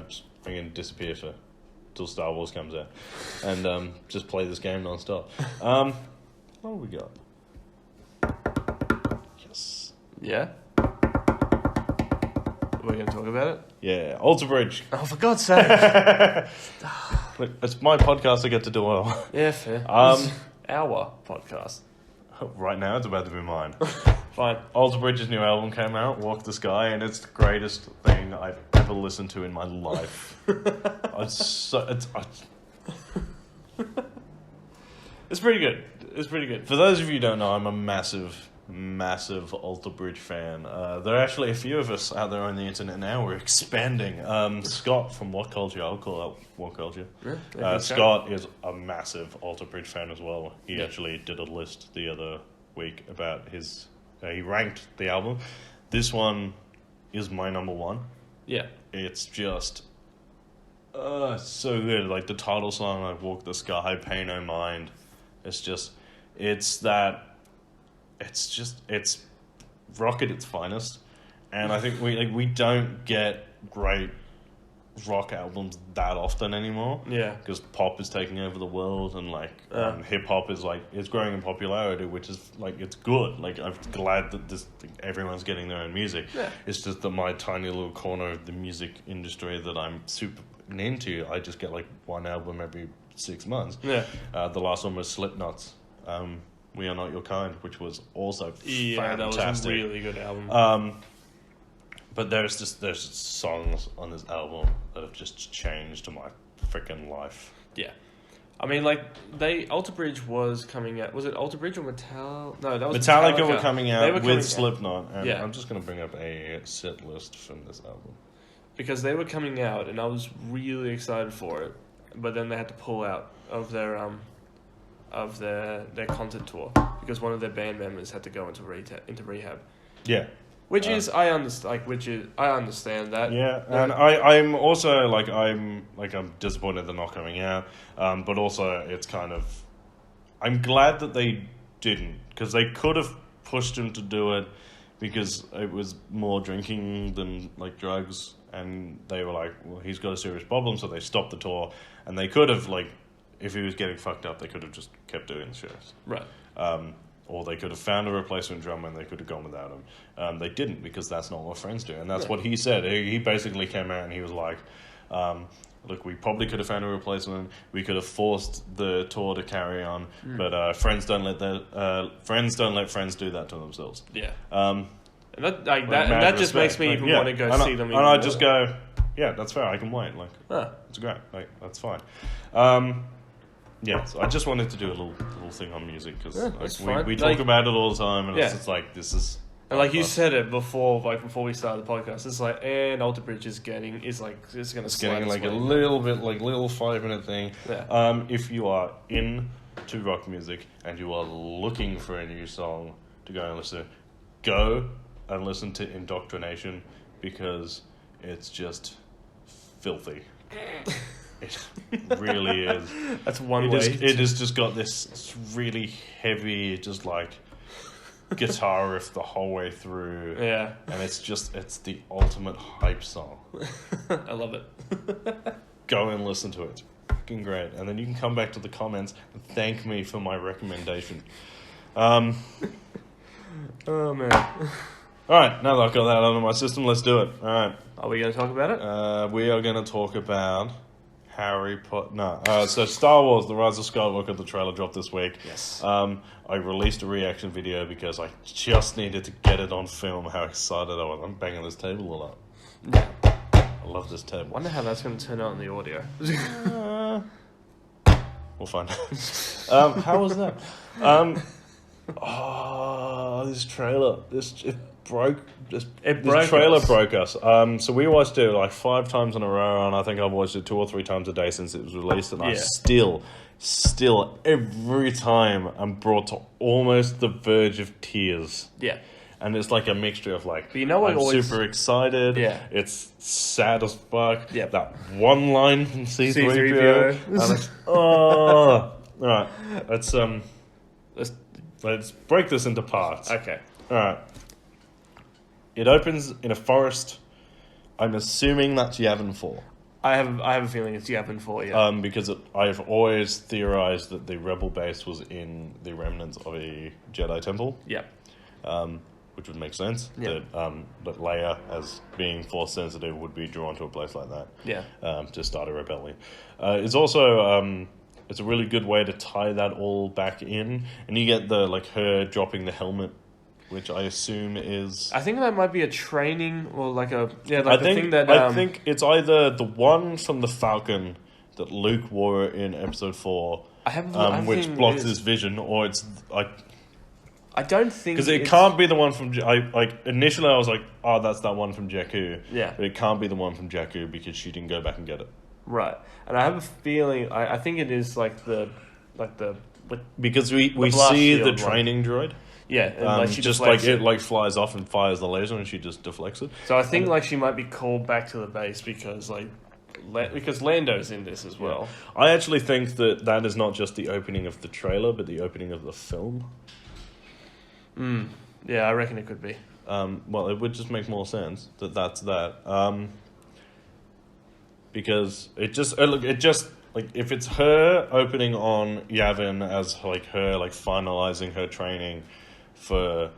[SPEAKER 1] just going to disappear till Star Wars comes out. And just play this game non-stop. What have we got? Yes.
[SPEAKER 2] Yeah? We're going to talk about it?
[SPEAKER 1] Yeah, Alter Bridge.
[SPEAKER 2] Oh, for God's sake.
[SPEAKER 1] Look, it's my podcast. I get to do well.
[SPEAKER 2] Yeah, fair.
[SPEAKER 1] Um,
[SPEAKER 2] Our podcast.
[SPEAKER 1] Right now, it's about to be mine.
[SPEAKER 2] Fine.
[SPEAKER 1] Alter Bridge's new album came out, Walk the Sky, and it's the greatest thing I've ever listened to in my life.
[SPEAKER 2] It's pretty good. It's pretty good.
[SPEAKER 1] For those of you who don't know, I'm a massive Alter Bridge fan. There are actually a few of us out there on the internet now. We're expanding. Scott from What Culture, I'll call out What Culture.
[SPEAKER 2] Yeah,
[SPEAKER 1] Scott is a massive Alter Bridge fan as well. He actually did a list the other week about his... he ranked the album. This one is my number one.
[SPEAKER 2] Yeah.
[SPEAKER 1] It's just... so good. Like the title song, like Walk the Sky, Pay No Mind. It's rock at its finest, and I think we don't get great rock albums that often anymore.
[SPEAKER 2] Yeah.
[SPEAKER 1] Because pop is taking over the world, and hip hop is it's growing in popularity, which is it's good. Like I'm glad that everyone's getting their own music.
[SPEAKER 2] Yeah.
[SPEAKER 1] It's just that my tiny little corner of the music industry that I'm super into, I just get one album every 6 months.
[SPEAKER 2] Yeah.
[SPEAKER 1] The last one was Slipknot's We Are Not Your Kind, which was also fantastic.
[SPEAKER 2] That was a really good album.
[SPEAKER 1] But there's songs on this album that have just changed my freaking life.
[SPEAKER 2] Yeah. I mean, Alter Bridge was coming out. Was it Alter Bridge or Metallica? No, that was
[SPEAKER 1] Metallica were coming out
[SPEAKER 2] with
[SPEAKER 1] with Slipknot, and
[SPEAKER 2] Yeah.
[SPEAKER 1] I'm just going to bring up a set list from this album.
[SPEAKER 2] Because they were coming out, and I was really excited for it, but then they had to pull out of their concert tour because one of their band members had to go into rehab.
[SPEAKER 1] Yeah.
[SPEAKER 2] Which is I understand that.
[SPEAKER 1] Yeah, and I'm also I'm disappointed they're not coming out, but also it's kind of I'm glad that they didn't, because they could have pushed him to do it because it was more drinking than drugs, and they were like, well, he's got a serious problem, so they stopped the tour, and they could have if he was getting fucked up, they could have just kept doing the shows.
[SPEAKER 2] Right.
[SPEAKER 1] Or they could have found a replacement drummer and they could have gone without him. They didn't, because that's not what friends do. And that's what he said. He basically came out and he was like, look, we probably could have found a replacement. We could have forced the tour to carry on, but friends don't let friends do that to themselves.
[SPEAKER 2] Yeah.
[SPEAKER 1] And
[SPEAKER 2] that just makes me even want to go see them.
[SPEAKER 1] And I just go, yeah, that's fair. I can wait. It's great. That's fine. Yeah, so I just wanted to do a little thing on music, because we talk about it all the time, and it's just this is...
[SPEAKER 2] And you said it before we started the podcast, it's and Alter Bridge is getting it's going to
[SPEAKER 1] getting a little bit little 5-minute thing.
[SPEAKER 2] Yeah.
[SPEAKER 1] If you are into rock music and you are looking for a new song to go and listen to, go and listen to Indoctrination, because it's just filthy. It really is.
[SPEAKER 2] That's one way.
[SPEAKER 1] It has just got this really heavy, just guitar riff the whole way through.
[SPEAKER 2] Yeah.
[SPEAKER 1] And it's the ultimate hype song.
[SPEAKER 2] I love it.
[SPEAKER 1] Go and listen to it. It's fucking great. And then you can come back to the comments and thank me for my recommendation.
[SPEAKER 2] Oh, man.
[SPEAKER 1] Alright, now that I've got that out of my system, let's do it. Alright.
[SPEAKER 2] Are we going to talk about it?
[SPEAKER 1] We are going to talk about Harry Potter. No. So Star Wars, The Rise of Skywalker, the trailer dropped this week.
[SPEAKER 2] Yes.
[SPEAKER 1] I released a reaction video because I just needed to get it on film how excited I was. I'm banging this table a lot.
[SPEAKER 2] Yeah.
[SPEAKER 1] I love this table.
[SPEAKER 2] Wonder how that's going to turn out in the audio.
[SPEAKER 1] We'll find out. How was that? This trailer. It broke. This trailer broke us. So we watched it like 5 times in a row, and I think I've watched it 2 or 3 times a day since it was released, and I still every time I'm brought to almost the verge of tears.
[SPEAKER 2] Yeah.
[SPEAKER 1] And it's like a mixture of like,
[SPEAKER 2] but you know what
[SPEAKER 1] I'm super excited.
[SPEAKER 2] Yeah.
[SPEAKER 1] It's sad as fuck.
[SPEAKER 2] Yeah.
[SPEAKER 1] That one line from C-3PO. Alright. Let's break this into parts.
[SPEAKER 2] Okay.
[SPEAKER 1] Alright. It opens in a forest. I'm assuming that's Yavin 4.
[SPEAKER 2] I have a feeling it's Yavin 4, yeah.
[SPEAKER 1] Because I've always theorized that the rebel base was in the remnants of a Jedi temple.
[SPEAKER 2] Yeah.
[SPEAKER 1] Which would make sense.
[SPEAKER 2] Yeah.
[SPEAKER 1] That Leia, as being Force sensitive, would be drawn to a place like that.
[SPEAKER 2] Yeah.
[SPEAKER 1] To start a rebellion. It's also it's a really good way to tie that all back in, and you get the her dropping the helmet, which I assume is.
[SPEAKER 2] I think that might be a training or like a
[SPEAKER 1] I think it's either the one from the Falcon that Luke wore in Episode 4, which blocks his vision, or it's like.
[SPEAKER 2] I don't think
[SPEAKER 1] because it can't be the one from initially I was like, oh, that's that one from Jakku.
[SPEAKER 2] Yeah,
[SPEAKER 1] but it can't be the one from Jakku because she didn't go back and get it.
[SPEAKER 2] Right, and I have a feeling I think it is
[SPEAKER 1] because we see the training droid.
[SPEAKER 2] Yeah, and
[SPEAKER 1] she just it flies off and fires the laser, and she just deflects it.
[SPEAKER 2] So I think she might be called back to the base because Lando's in this as well.
[SPEAKER 1] Yeah. I actually think that is not just the opening of the trailer, but the opening of the film.
[SPEAKER 2] Yeah, I reckon it could be.
[SPEAKER 1] Well, it would just make more sense that's that. Because it just if it's her opening on Yavin as her finalizing her training for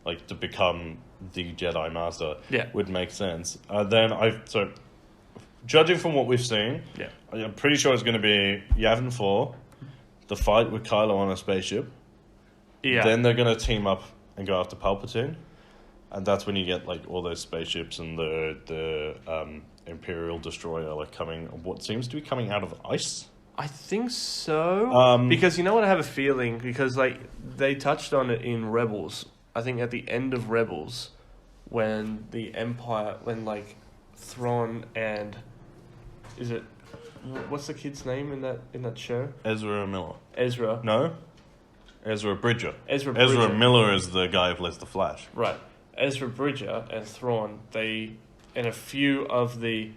[SPEAKER 1] to become the Jedi Master, would make sense. So judging from what we've seen, I'm pretty sure it's going to be Yavin 4, the fight with Kylo on a spaceship.
[SPEAKER 2] Yeah.
[SPEAKER 1] Then they're going to team up and go after Palpatine, and that's when you get all those spaceships and the Imperial destroyer coming. What seems to be coming out of ice.
[SPEAKER 2] I think so. Because you know what, I have a feeling because they touched on it in Rebels. I think at the end of Rebels, when the Empire, Thrawn and what's the kid's name in that show?
[SPEAKER 1] Ezra Miller.
[SPEAKER 2] Ezra.
[SPEAKER 1] No. Ezra Bridger.
[SPEAKER 2] Ezra
[SPEAKER 1] Miller is the guy who plays the Flash.
[SPEAKER 2] Right. Ezra Bridger and Thrawn, in a few of the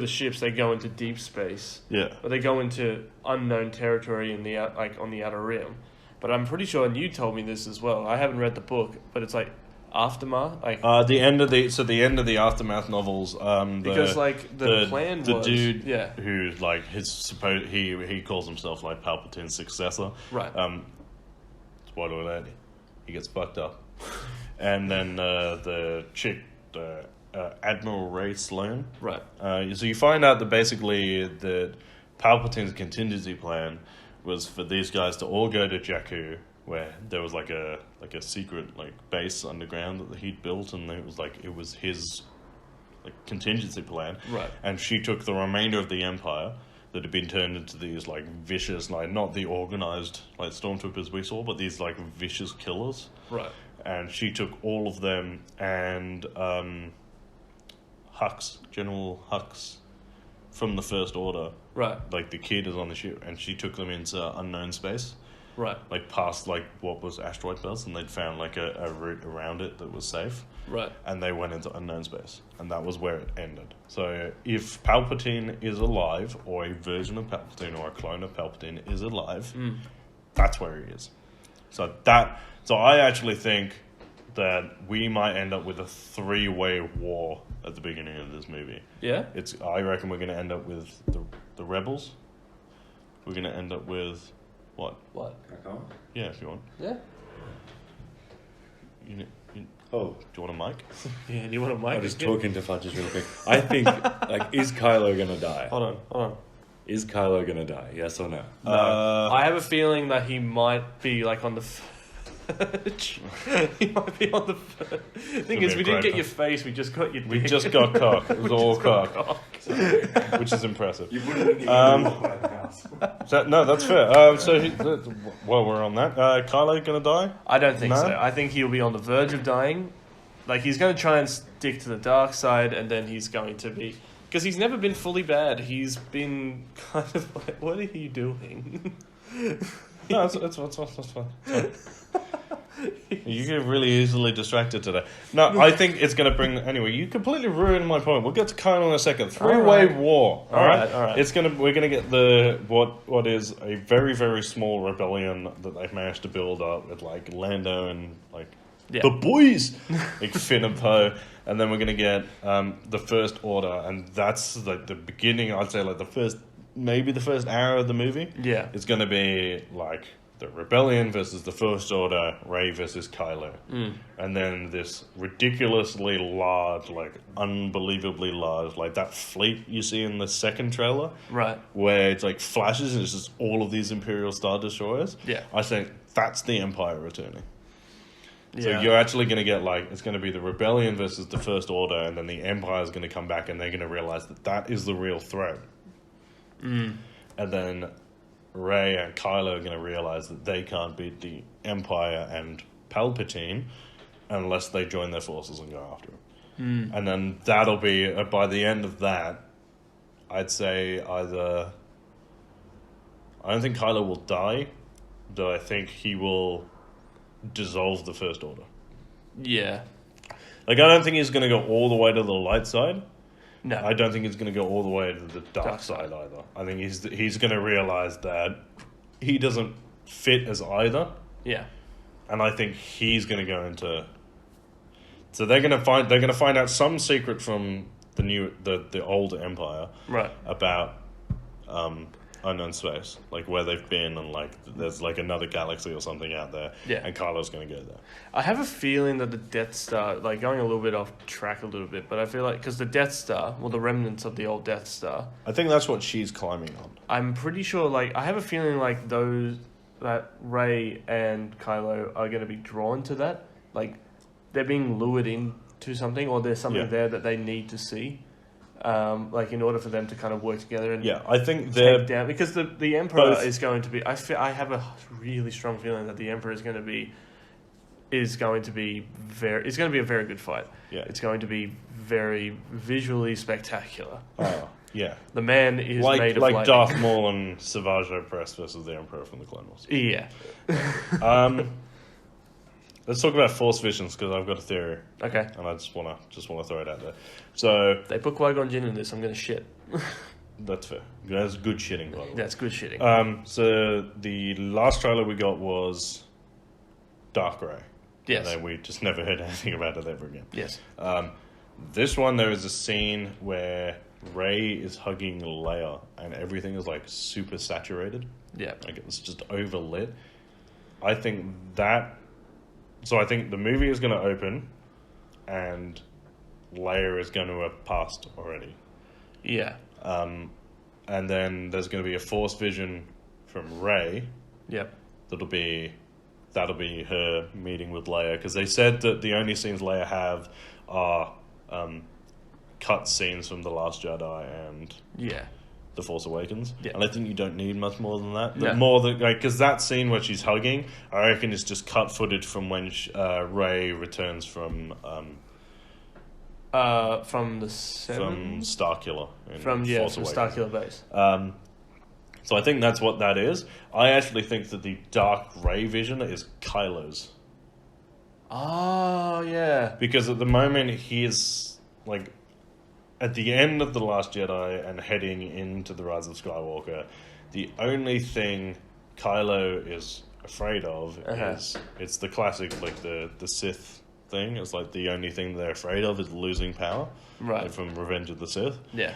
[SPEAKER 2] ships, they go into deep space.
[SPEAKER 1] Yeah.
[SPEAKER 2] But they go into unknown territory in the on the Outer Rim. But I'm pretty sure, and you told me this as well. I haven't read the book, but it's Aftermath.
[SPEAKER 1] The end of the Aftermath novels.
[SPEAKER 2] Because the plan was
[SPEAKER 1] the dude who's he calls himself Palpatine's successor.
[SPEAKER 2] Right.
[SPEAKER 1] Spoiler alert, he gets fucked up. And then the chick, Admiral Ray Sloan.
[SPEAKER 2] Right.
[SPEAKER 1] So you find out that basically that Palpatine's contingency plan was for these guys to all go to Jakku, where there was a secret base underground that he'd built, and it was his contingency plan.
[SPEAKER 2] Right.
[SPEAKER 1] And she took the remainder of the Empire that had been turned into these vicious, not the organized stormtroopers we saw, but these vicious killers.
[SPEAKER 2] Right.
[SPEAKER 1] And she took all of them and Hux, General Hux from the First Order.
[SPEAKER 2] Right.
[SPEAKER 1] The kid is on the ship, and she took them into unknown space.
[SPEAKER 2] Right.
[SPEAKER 1] Past what was asteroid belts, and they'd found a route around it that was safe.
[SPEAKER 2] Right.
[SPEAKER 1] And they went into unknown space, and that was where it ended. So if Palpatine is alive, or a version of Palpatine, or a clone of Palpatine is alive, that's where he is. So I actually think that we might end up with a 3-way war at the beginning of this movie.
[SPEAKER 2] Yeah?
[SPEAKER 1] I reckon we're going to end up with the rebels. We're going to end up with what?
[SPEAKER 2] What?
[SPEAKER 1] Yeah, if you want.
[SPEAKER 2] Yeah?
[SPEAKER 1] You,
[SPEAKER 3] Oh,
[SPEAKER 1] do you want a mic?
[SPEAKER 2] Yeah, do you want a mic?
[SPEAKER 3] I'm just talking to Fudges real quick. I think, is Kylo gonna die?
[SPEAKER 2] Hold on.
[SPEAKER 3] Is Kylo gonna die? Yes or no?
[SPEAKER 2] No. I have a feeling that he might be like on the verge. He might be on the verge. Thing is, we didn't get your face, we just got your dick.
[SPEAKER 1] We just got cock. It was all cock. Which is impressive.
[SPEAKER 3] You wouldn't even walk out of the house.
[SPEAKER 1] No, that's fair. While we're on that, Kylo gonna die?
[SPEAKER 2] I don't think
[SPEAKER 1] No?
[SPEAKER 2] so. I think he'll be on the verge of dying. Like, he's going to try and stick to the dark side, and then he's going to be... Because he's never been fully bad. He's been kind of like, what are you doing?
[SPEAKER 1] No, that's fine. You get really easily distracted today. No, I think it's going to bring... Anyway, you completely ruined my point. We'll get to Kylo in a second. 3-way war. All right. We're going to get what is a very, very small rebellion that they've managed to build up with, like, Lando and, like, the boys, like Finn and Poe. And then we're going to get the First Order. And that's, like, the beginning, I'd say, like, maybe the first hour of the movie.
[SPEAKER 2] Yeah.
[SPEAKER 1] It's going to be, like... the Rebellion versus the First Order, Rey versus Kylo. And then this ridiculously large, like, unbelievably large, like that fleet you see in the second trailer.
[SPEAKER 2] Right.
[SPEAKER 1] Where it's like flashes and it's just all of these Imperial Star Destroyers.
[SPEAKER 2] Yeah.
[SPEAKER 1] I think that's the Empire returning.
[SPEAKER 2] Yeah.
[SPEAKER 1] So you're actually going to get, like, it's going to be the Rebellion versus the First Order, and then the Empire is going to come back and they're going to realize that is the real threat. And then Rey and Kylo are going to realize that they can't beat the Empire and Palpatine unless they join their forces and go after him. And then that'll be, by the end of that, I'd say either... I don't think Kylo will die, though I think he will dissolve the First Order.
[SPEAKER 2] Yeah.
[SPEAKER 1] Like, I don't think he's going to go all the way to the light side.
[SPEAKER 2] No.
[SPEAKER 1] I don't think he's going to go all the way to the dark side either. I think he's going to realize that he doesn't fit as either,
[SPEAKER 2] Yeah.
[SPEAKER 1] and I think he's going to go into. So they're going to find out some secret from the old Empire,
[SPEAKER 2] Right.
[SPEAKER 1] about unknown space, like where they've been, and like there's like another galaxy or something out there.
[SPEAKER 2] Yeah.
[SPEAKER 1] And Kylo's going to go there.
[SPEAKER 2] I have a feeling that the Death Star, like going a little bit off track a little bit, but I feel like, because the Death Star, well, the remnants of the old Death Star,
[SPEAKER 1] I think that's what she's climbing on.
[SPEAKER 2] I'm pretty sure, like, I have a feeling like that Rey and Kylo are going to be drawn to that. Like, they're being lured into something, or there's something there that they need to see. Like, in order for them to kind of work together and
[SPEAKER 1] I think they're
[SPEAKER 2] take down, because the Emperor
[SPEAKER 1] both.
[SPEAKER 2] is going to be. I have a really strong feeling that the Emperor is going to be a very good fight.
[SPEAKER 1] Yeah.
[SPEAKER 2] It's going to be very visually spectacular.
[SPEAKER 1] Oh, yeah.
[SPEAKER 2] The man is made of
[SPEAKER 1] like
[SPEAKER 2] lightning.
[SPEAKER 1] Darth Maul and Savage Opress versus the Emperor from the Clone Wars.
[SPEAKER 2] Yeah.
[SPEAKER 1] Let's talk about Force visions, because I've got a theory,
[SPEAKER 2] Okay.
[SPEAKER 1] and I just wanna throw it out there. So
[SPEAKER 2] They put Qui-Gon Jinn in this. I'm going to shit.
[SPEAKER 1] that's fair. That's good shitting, by the way.
[SPEAKER 2] That's good shitting.
[SPEAKER 1] So the last trailer we got was Dark Rey.
[SPEAKER 2] Yes.
[SPEAKER 1] And then we just never heard anything about it ever again.
[SPEAKER 2] Yes.
[SPEAKER 1] This one, there is a scene where Rey is hugging Leia, and everything is like super saturated.
[SPEAKER 2] Yeah.
[SPEAKER 1] Like it's just overlit. I think the movie is going to open, and Leia is going to have passed already.
[SPEAKER 2] Yeah.
[SPEAKER 1] And then there's going to be a Force vision from Rey.
[SPEAKER 2] Yep.
[SPEAKER 1] That'll be her meeting with Leia, because they said that the only scenes Leia have are cut scenes from The Last Jedi and
[SPEAKER 2] Yeah.
[SPEAKER 1] The Force Awakens.
[SPEAKER 2] Yeah.
[SPEAKER 1] And I think you don't need much more than that.
[SPEAKER 2] No.
[SPEAKER 1] More than, like, because that scene where she's hugging, I reckon is just cut footage from when Rey returns from
[SPEAKER 2] From the seven.
[SPEAKER 1] Starkiller.
[SPEAKER 2] From
[SPEAKER 1] Force
[SPEAKER 2] from
[SPEAKER 1] Awakens.
[SPEAKER 2] Starkiller Base.
[SPEAKER 1] So I think that's what that is. I actually think that the Dark Rey vision is Kylo's.
[SPEAKER 2] Oh yeah.
[SPEAKER 1] Because at the moment he is, like, at the end of The Last Jedi and heading into The Rise of Skywalker, the only thing Kylo is afraid of is it's the classic like the Sith thing. It's like the only thing they're afraid of is losing power.
[SPEAKER 2] Right.
[SPEAKER 1] Like from Revenge of the Sith.
[SPEAKER 2] Yeah.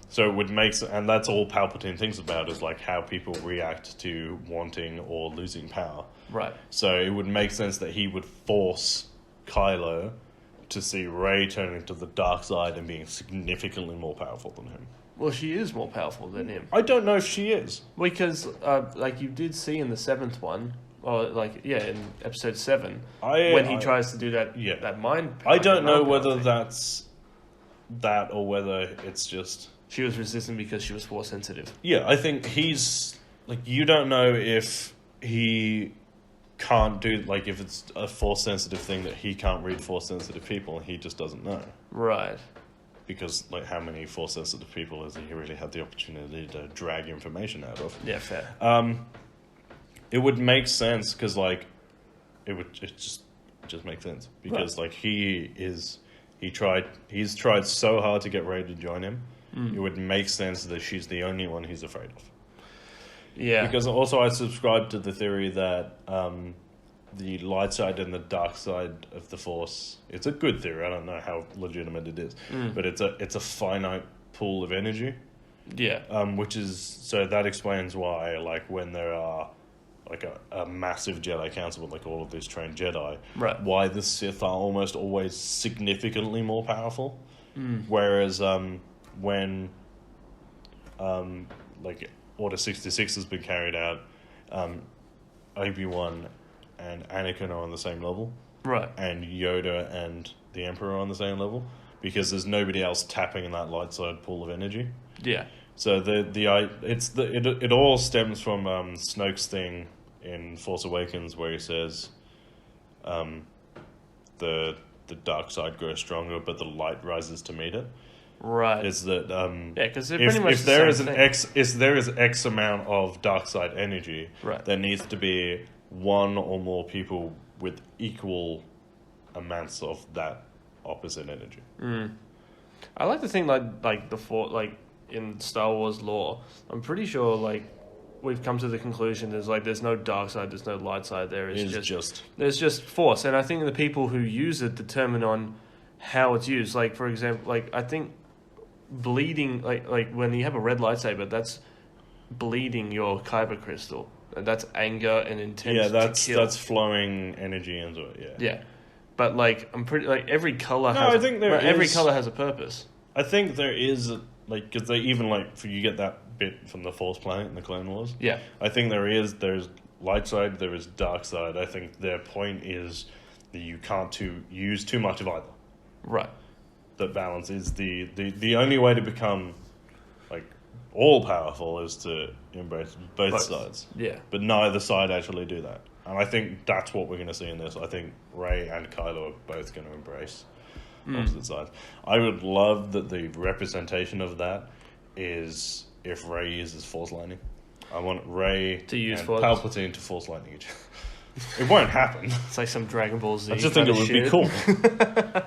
[SPEAKER 1] So it would make and that's all Palpatine thinks about is like how people react to wanting or losing power.
[SPEAKER 2] Right.
[SPEAKER 1] So it would make sense that he would force Kylo to see Rey turning to the dark side and being significantly more powerful than him.
[SPEAKER 2] Well, she is more powerful than him.
[SPEAKER 1] I don't know if she is.
[SPEAKER 2] Because, like you did see in the 7th one, or like, yeah, in episode 7, when he tries to do that, that mind.
[SPEAKER 1] I don't know whether
[SPEAKER 2] thing.
[SPEAKER 1] that's that or whether it's just
[SPEAKER 2] she was resistant because she was force sensitive.
[SPEAKER 1] Yeah, I think he's like you don't know if he can't do like if it's a force sensitive thing that he can't read force sensitive people and he just doesn't know.
[SPEAKER 2] Right.
[SPEAKER 1] Because like how many force sensitive people has he really had the opportunity to drag information out of?
[SPEAKER 2] Yeah, fair.
[SPEAKER 1] It would make sense because like it just makes sense because like he's tried so hard to get Rey to join him. It would make sense that she's the only one he's afraid of.
[SPEAKER 2] Yeah.
[SPEAKER 1] Because also I subscribe to the theory that the light side and the dark side of the Force, it's a good theory. I don't know how legitimate it is, but it's a finite pool of energy.
[SPEAKER 2] Yeah.
[SPEAKER 1] Which is so that explains why like when there are like a massive Jedi council with like all of these trained Jedi,
[SPEAKER 2] right?
[SPEAKER 1] Why the Sith are almost always significantly more powerful, whereas when like Order 66 has been carried out, Obi-Wan and Anakin are on the same level,
[SPEAKER 2] right? And
[SPEAKER 1] Yoda and the Emperor are on the same level because there's nobody else tapping in that light side pool of energy.
[SPEAKER 2] Yeah.
[SPEAKER 1] So it all stems from Snoke's thing in Force Awakens where he says, the dark side grows stronger, but the light rises to meet it.
[SPEAKER 2] Right.
[SPEAKER 1] Is that
[SPEAKER 2] because they're pretty much
[SPEAKER 1] if there is X amount of dark side energy,
[SPEAKER 2] right,
[SPEAKER 1] there needs to be one or more people with equal amounts of that opposite energy.
[SPEAKER 2] I like to think like in Star Wars lore, I'm pretty sure like we've come to the conclusion there's no dark side, there's no light side. There's just force, and I think the people who use it determine on how it's used. Like for example, like I think bleeding like when you have a red lightsaber, that's bleeding your kyber crystal. And that's anger and intent.
[SPEAKER 1] Yeah,
[SPEAKER 2] to kill.
[SPEAKER 1] that's flowing energy into it. Yeah.
[SPEAKER 2] Yeah, but like I'm pretty like every color. Every color has a purpose.
[SPEAKER 1] I think there is like because they even like you get that bit from the Force Planet in the Clone Wars.
[SPEAKER 2] Yeah,
[SPEAKER 1] I think there's light side, there is dark side. I think their point is that you can't use too much of either.
[SPEAKER 2] Right.
[SPEAKER 1] That balance is the only way to become like all powerful is to embrace both sides.
[SPEAKER 2] Yeah.
[SPEAKER 1] But neither side actually do that. And I think that's what we're going to see in this. I think Rey and Kylo are both going to embrace opposite sides. I would love that the representation of that is if Rey uses Force Lightning. I want Rey
[SPEAKER 2] to use
[SPEAKER 1] and
[SPEAKER 2] Force.
[SPEAKER 1] Palpatine to Force Lightning each other. It won't happen.
[SPEAKER 2] It's like some Dragon Ball Z.
[SPEAKER 1] I just think it would be cool.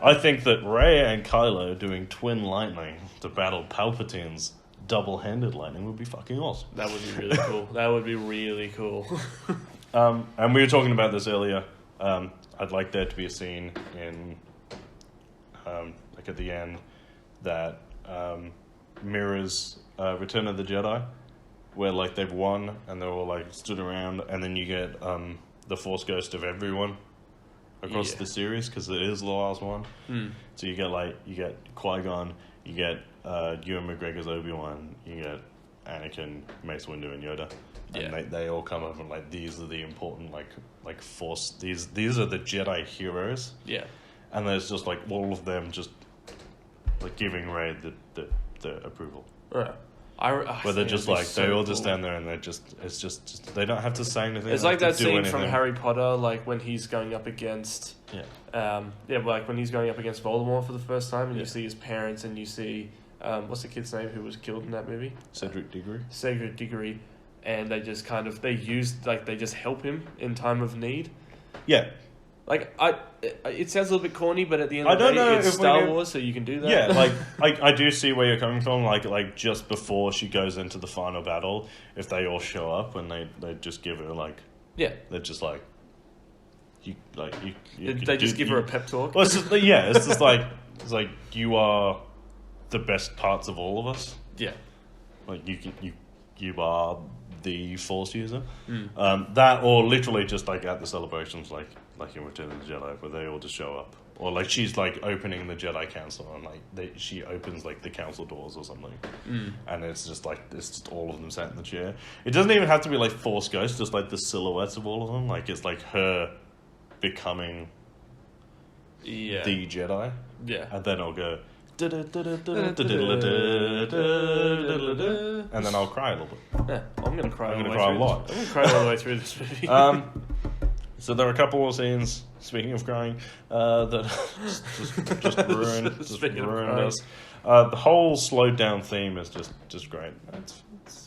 [SPEAKER 1] I think that Rey and Kylo doing twin lightning to battle Palpatine's double-handed lightning would be fucking awesome.
[SPEAKER 2] That would be really cool. That would be really cool.
[SPEAKER 1] And we were talking about this earlier. I'd like there to be a scene in, like at the end, that mirrors Return of the Jedi, where like they've won and they're all like stood around, and then you get the Force Ghost of everyone across the series because it is the last one. So you get Qui-Gon, you get Ewan McGregor's Obi-Wan, you get Anakin, Mace Windu, and Yoda, and they all come up and like these are the important like Force. These are the Jedi heroes.
[SPEAKER 2] Yeah,
[SPEAKER 1] and there's just like all of them just like giving Rey the approval.
[SPEAKER 2] Right.
[SPEAKER 1] Where they're just like they all just stand there and it's just they don't have to say anything.
[SPEAKER 2] It's like that scene from Harry Potter, like when he's going up against like when he's going up against Voldemort for the first time, and you see his parents, and you see what's the kid's name who was killed in that movie?
[SPEAKER 1] Cedric Diggory.
[SPEAKER 2] Cedric Diggory, and they just kind of they just help him in time of need.
[SPEAKER 1] Yeah.
[SPEAKER 2] Like it sounds a little bit corny, but at the end of the day, it's Star Wars, so you can do that.
[SPEAKER 1] Yeah, like I do see where you're coming from. Like just before she goes into the final battle, if they all show up and they just give her like
[SPEAKER 2] Yeah.
[SPEAKER 1] They're just like, you
[SPEAKER 2] They just give her a pep talk.
[SPEAKER 1] Well, it's just, it's just like it's like you are the best parts of all of us.
[SPEAKER 2] Yeah.
[SPEAKER 1] Like you are the Force user. That or literally just like at the celebrations, like in Return of the Jedi, where they all just show up, or like she's like opening the Jedi Council and like she opens like the council doors or something, and it's just like it's just all of them sat in the chair. It doesn't even have to be like Force ghosts, just like the silhouettes of all of them. Like it's like her becoming
[SPEAKER 2] Yeah.
[SPEAKER 1] the Jedi,
[SPEAKER 2] Yeah.
[SPEAKER 1] and then I'll go. And then I'll cry a little bit.
[SPEAKER 2] Yeah, I'm gonna cry.
[SPEAKER 1] I'm
[SPEAKER 2] all the
[SPEAKER 1] gonna
[SPEAKER 2] way
[SPEAKER 1] cry a
[SPEAKER 2] through
[SPEAKER 1] lot.
[SPEAKER 2] this. I'm gonna cry all the way through this movie.
[SPEAKER 1] So there are a couple of scenes. Speaking of crying, that just ruined
[SPEAKER 2] Speaking of
[SPEAKER 1] ruined
[SPEAKER 2] crying.
[SPEAKER 1] us. The whole slowed down theme is just great. It's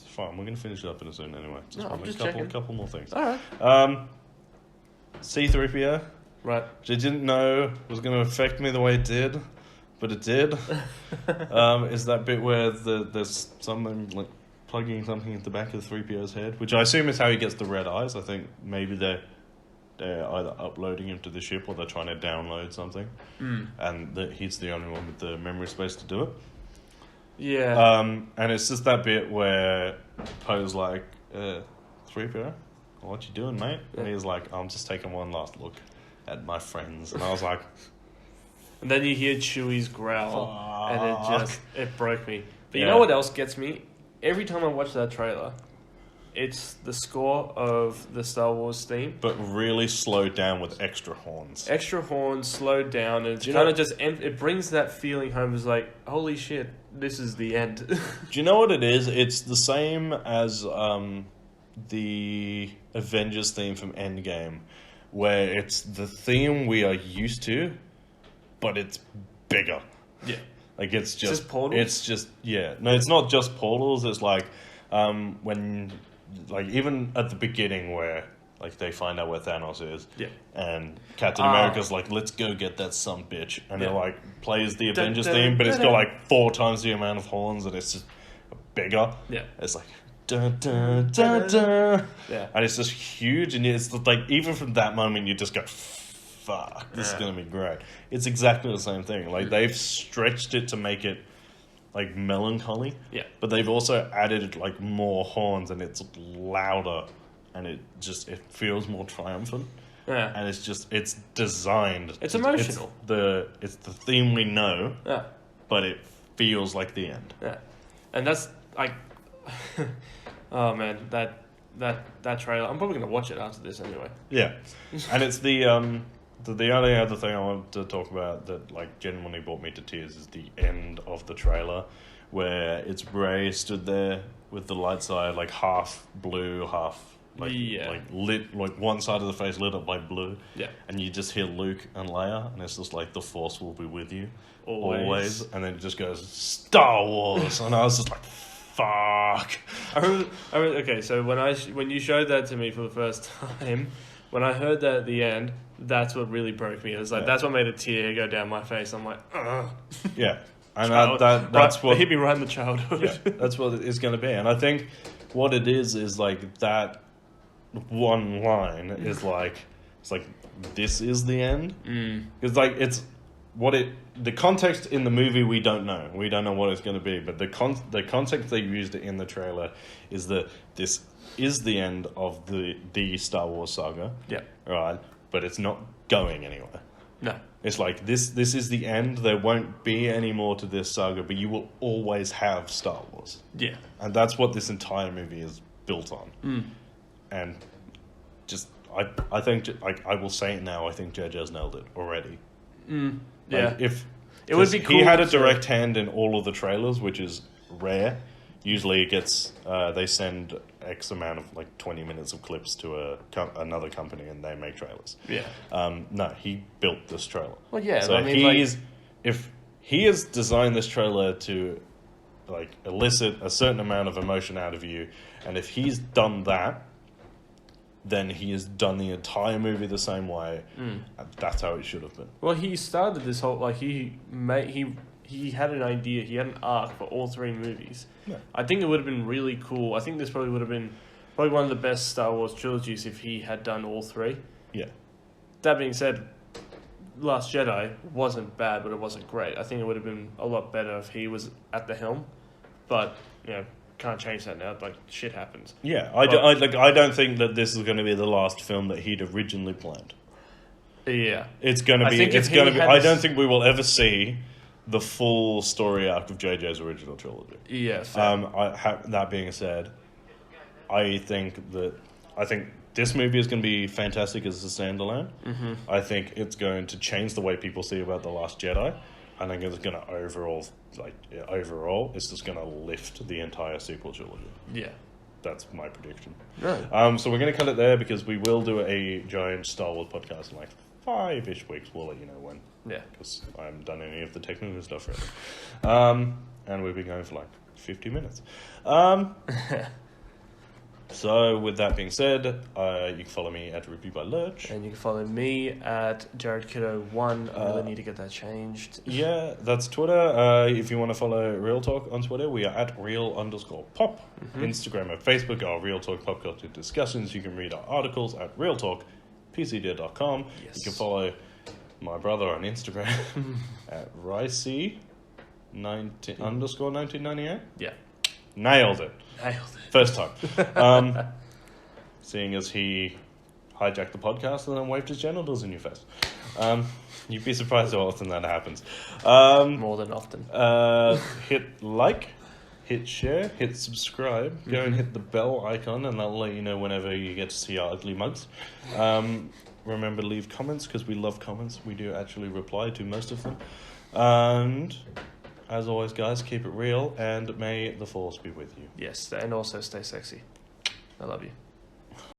[SPEAKER 1] fun. We're gonna finish it up in a soon anyway.
[SPEAKER 2] No, I'm
[SPEAKER 1] probably
[SPEAKER 2] just
[SPEAKER 1] a
[SPEAKER 2] checking.
[SPEAKER 1] couple more things.
[SPEAKER 2] All right.
[SPEAKER 1] C-3PO,
[SPEAKER 2] Right.
[SPEAKER 1] which I didn't know was going to affect me the way it did, but it did. Is that bit where there's someone like plugging something into the back of the 3PO's head, which I assume is how he gets the red eyes. I think maybe they're either uploading him to the ship or they're trying to download something, and he's the only one with the memory space to do it.
[SPEAKER 2] Yeah.
[SPEAKER 1] And it's just that bit where Poe's like, 3PO, what you doing, mate? And he's like, I'm just taking one last look at my friends. And I was like...
[SPEAKER 2] And then you hear Chewie's growl, and it broke me. But you
[SPEAKER 1] Yeah.
[SPEAKER 2] know what else gets me? Every time I watch that trailer, it's the score of the Star Wars theme.
[SPEAKER 1] But really slowed down with extra horns.
[SPEAKER 2] Extra horns, slowed down, and it's
[SPEAKER 1] Do you
[SPEAKER 2] kind
[SPEAKER 1] know-
[SPEAKER 2] of just... It brings that feeling home as like, holy shit, this is the end.
[SPEAKER 1] Do you know what it is? It's the same as the Avengers theme from Endgame, where it's the theme we are used to, but it's bigger.
[SPEAKER 2] Yeah.
[SPEAKER 1] Like it's just
[SPEAKER 2] portals?
[SPEAKER 1] It's just no, it's not just portals. It's like when like even at the beginning where like they find out where Thanos is,
[SPEAKER 2] Yeah.
[SPEAKER 1] and Captain America's like, let's go get that son bitch, and
[SPEAKER 2] Yeah.
[SPEAKER 1] it like plays the
[SPEAKER 2] Dun,
[SPEAKER 1] Avengers
[SPEAKER 2] dun,
[SPEAKER 1] theme, but it's
[SPEAKER 2] dun,
[SPEAKER 1] got
[SPEAKER 2] dun.
[SPEAKER 1] like 4 times the amount of horns, and it's just bigger.
[SPEAKER 2] Yeah.
[SPEAKER 1] It's like dun dun dun dun,
[SPEAKER 2] Yeah.
[SPEAKER 1] and it's just huge, and it's like even from that moment you just go, fuck, this is
[SPEAKER 2] Yeah.
[SPEAKER 1] gonna be great. It's exactly the same thing. Like they've stretched it to make it like melancholy,
[SPEAKER 2] Yeah.
[SPEAKER 1] but they've also added like more horns, and it's louder, and it feels more triumphant,
[SPEAKER 2] Yeah.
[SPEAKER 1] and it's designed.
[SPEAKER 2] It's emotional.
[SPEAKER 1] It's the theme we know,
[SPEAKER 2] Yeah.
[SPEAKER 1] but it feels like the end.
[SPEAKER 2] Yeah. And that's like... oh, man, that trailer... I'm probably going to watch it after this anyway.
[SPEAKER 1] Yeah, and it's the only other thing I want to talk about that like genuinely brought me to tears is the end of the trailer, where it's Rey stood there with the light side like half blue, half like lit, like one side of the face lit up by blue.
[SPEAKER 2] Yeah.
[SPEAKER 1] And you just hear Luke and Leia, and it's just like the Force will be with you
[SPEAKER 2] Always.
[SPEAKER 1] and then it just goes Star Wars, and I was just like, fuck.
[SPEAKER 2] I remember, okay, so when you showed that to me for the first time, when I heard that at the end, that's what really broke me. It was like,
[SPEAKER 1] Yeah.
[SPEAKER 2] that's what made a tear go down my face. I'm like, ugh.
[SPEAKER 1] Yeah, and
[SPEAKER 2] right,
[SPEAKER 1] that's what
[SPEAKER 2] hit me right in the childhood.
[SPEAKER 1] yeah, that's what it's going to be. And I think what it is like that one line is like, it's like, this is the end. It's like, the context in the movie we don't know. We don't know what it's going to be, but the context they used in the trailer is that this is the end of the Star Wars saga.
[SPEAKER 2] Yeah.
[SPEAKER 1] Right? But it's not going anywhere.
[SPEAKER 2] No.
[SPEAKER 1] It's like, this is the end. There won't be any more to this saga, but you will always have Star Wars.
[SPEAKER 2] Yeah.
[SPEAKER 1] And that's what this entire movie is built on. And just, I think, like, I will say it now, I think JJ's nailed it already.
[SPEAKER 2] Yeah.
[SPEAKER 1] Like, if
[SPEAKER 2] It would be cool
[SPEAKER 1] he had a
[SPEAKER 2] to-
[SPEAKER 1] direct hand in all of the trailers, which is rare. Usually it gets, they send X amount of, like, 20 minutes of clips to another company and they make trailers.
[SPEAKER 2] Yeah.
[SPEAKER 1] No, he built this trailer.
[SPEAKER 2] Well, yeah,
[SPEAKER 1] So
[SPEAKER 2] I mean,
[SPEAKER 1] if he has designed this trailer to like elicit a certain amount of emotion out of you, and if he's done that, then he has done the entire movie the same way. And that's how it should have been.
[SPEAKER 2] Well, he started this whole, like, he had an idea, he had an arc for all 3 movies.
[SPEAKER 1] Yeah.
[SPEAKER 2] I think it would have been really cool. I think this probably would have been Probably one of the best Star Wars trilogies if he had done all three.
[SPEAKER 1] Yeah.
[SPEAKER 2] That being said, Last Jedi wasn't bad, but it wasn't great. I think it would have been a lot better if he was at the helm. But, can't change that now. Like, shit happens.
[SPEAKER 1] Yeah, I don't think that this is going to be the last film that he'd originally planned.
[SPEAKER 2] Yeah.
[SPEAKER 1] It's going to be. I don't think we will ever see the full story arc of JJ's original trilogy.
[SPEAKER 2] Yeah. Fair.
[SPEAKER 1] That being said, I think this movie is going to be fantastic as a standalone.
[SPEAKER 2] Mm-hmm.
[SPEAKER 1] I think it's going to change the way people see about The Last Jedi. I think it's going to overall, it's just going to lift the entire sequel trilogy.
[SPEAKER 2] Yeah.
[SPEAKER 1] That's my prediction.
[SPEAKER 2] No.
[SPEAKER 1] So we're going to cut it there because we will do a giant Star Wars podcast in like 5-ish weeks. We'll let you know when.
[SPEAKER 2] Yeah.
[SPEAKER 1] Because I haven't done any of the technical stuff really. And we've been going for like 50 minutes. So, with that being said, you can follow me at Review by Lurch.
[SPEAKER 2] And you can follow me at JaredKiddo1. I really need to get that changed.
[SPEAKER 1] Yeah, that's Twitter. If you want to follow Real Talk on Twitter, we are at Real_Pop.
[SPEAKER 2] Mm-hmm.
[SPEAKER 1] Instagram and Facebook are Real Talk Pop Culture Discussions. You can read our articles at realtalkpcd.com.
[SPEAKER 2] Yes.
[SPEAKER 1] You can follow my brother on Instagram at Ricey_1998.
[SPEAKER 2] Yeah.
[SPEAKER 1] Nailed it.
[SPEAKER 2] Nailed it.
[SPEAKER 1] First time. Seeing as he hijacked the podcast and then waved his genitals in your face. You'd be surprised how often that happens.
[SPEAKER 2] More than often.
[SPEAKER 1] Hit like, hit share, hit subscribe. Go and hit the bell icon and that'll let you know whenever you get to see our ugly mugs. Remember to leave comments because we love comments. We do actually reply to most of them. And as always, guys, keep it real and may the force be with you.
[SPEAKER 2] Yes, and also stay sexy. I love you.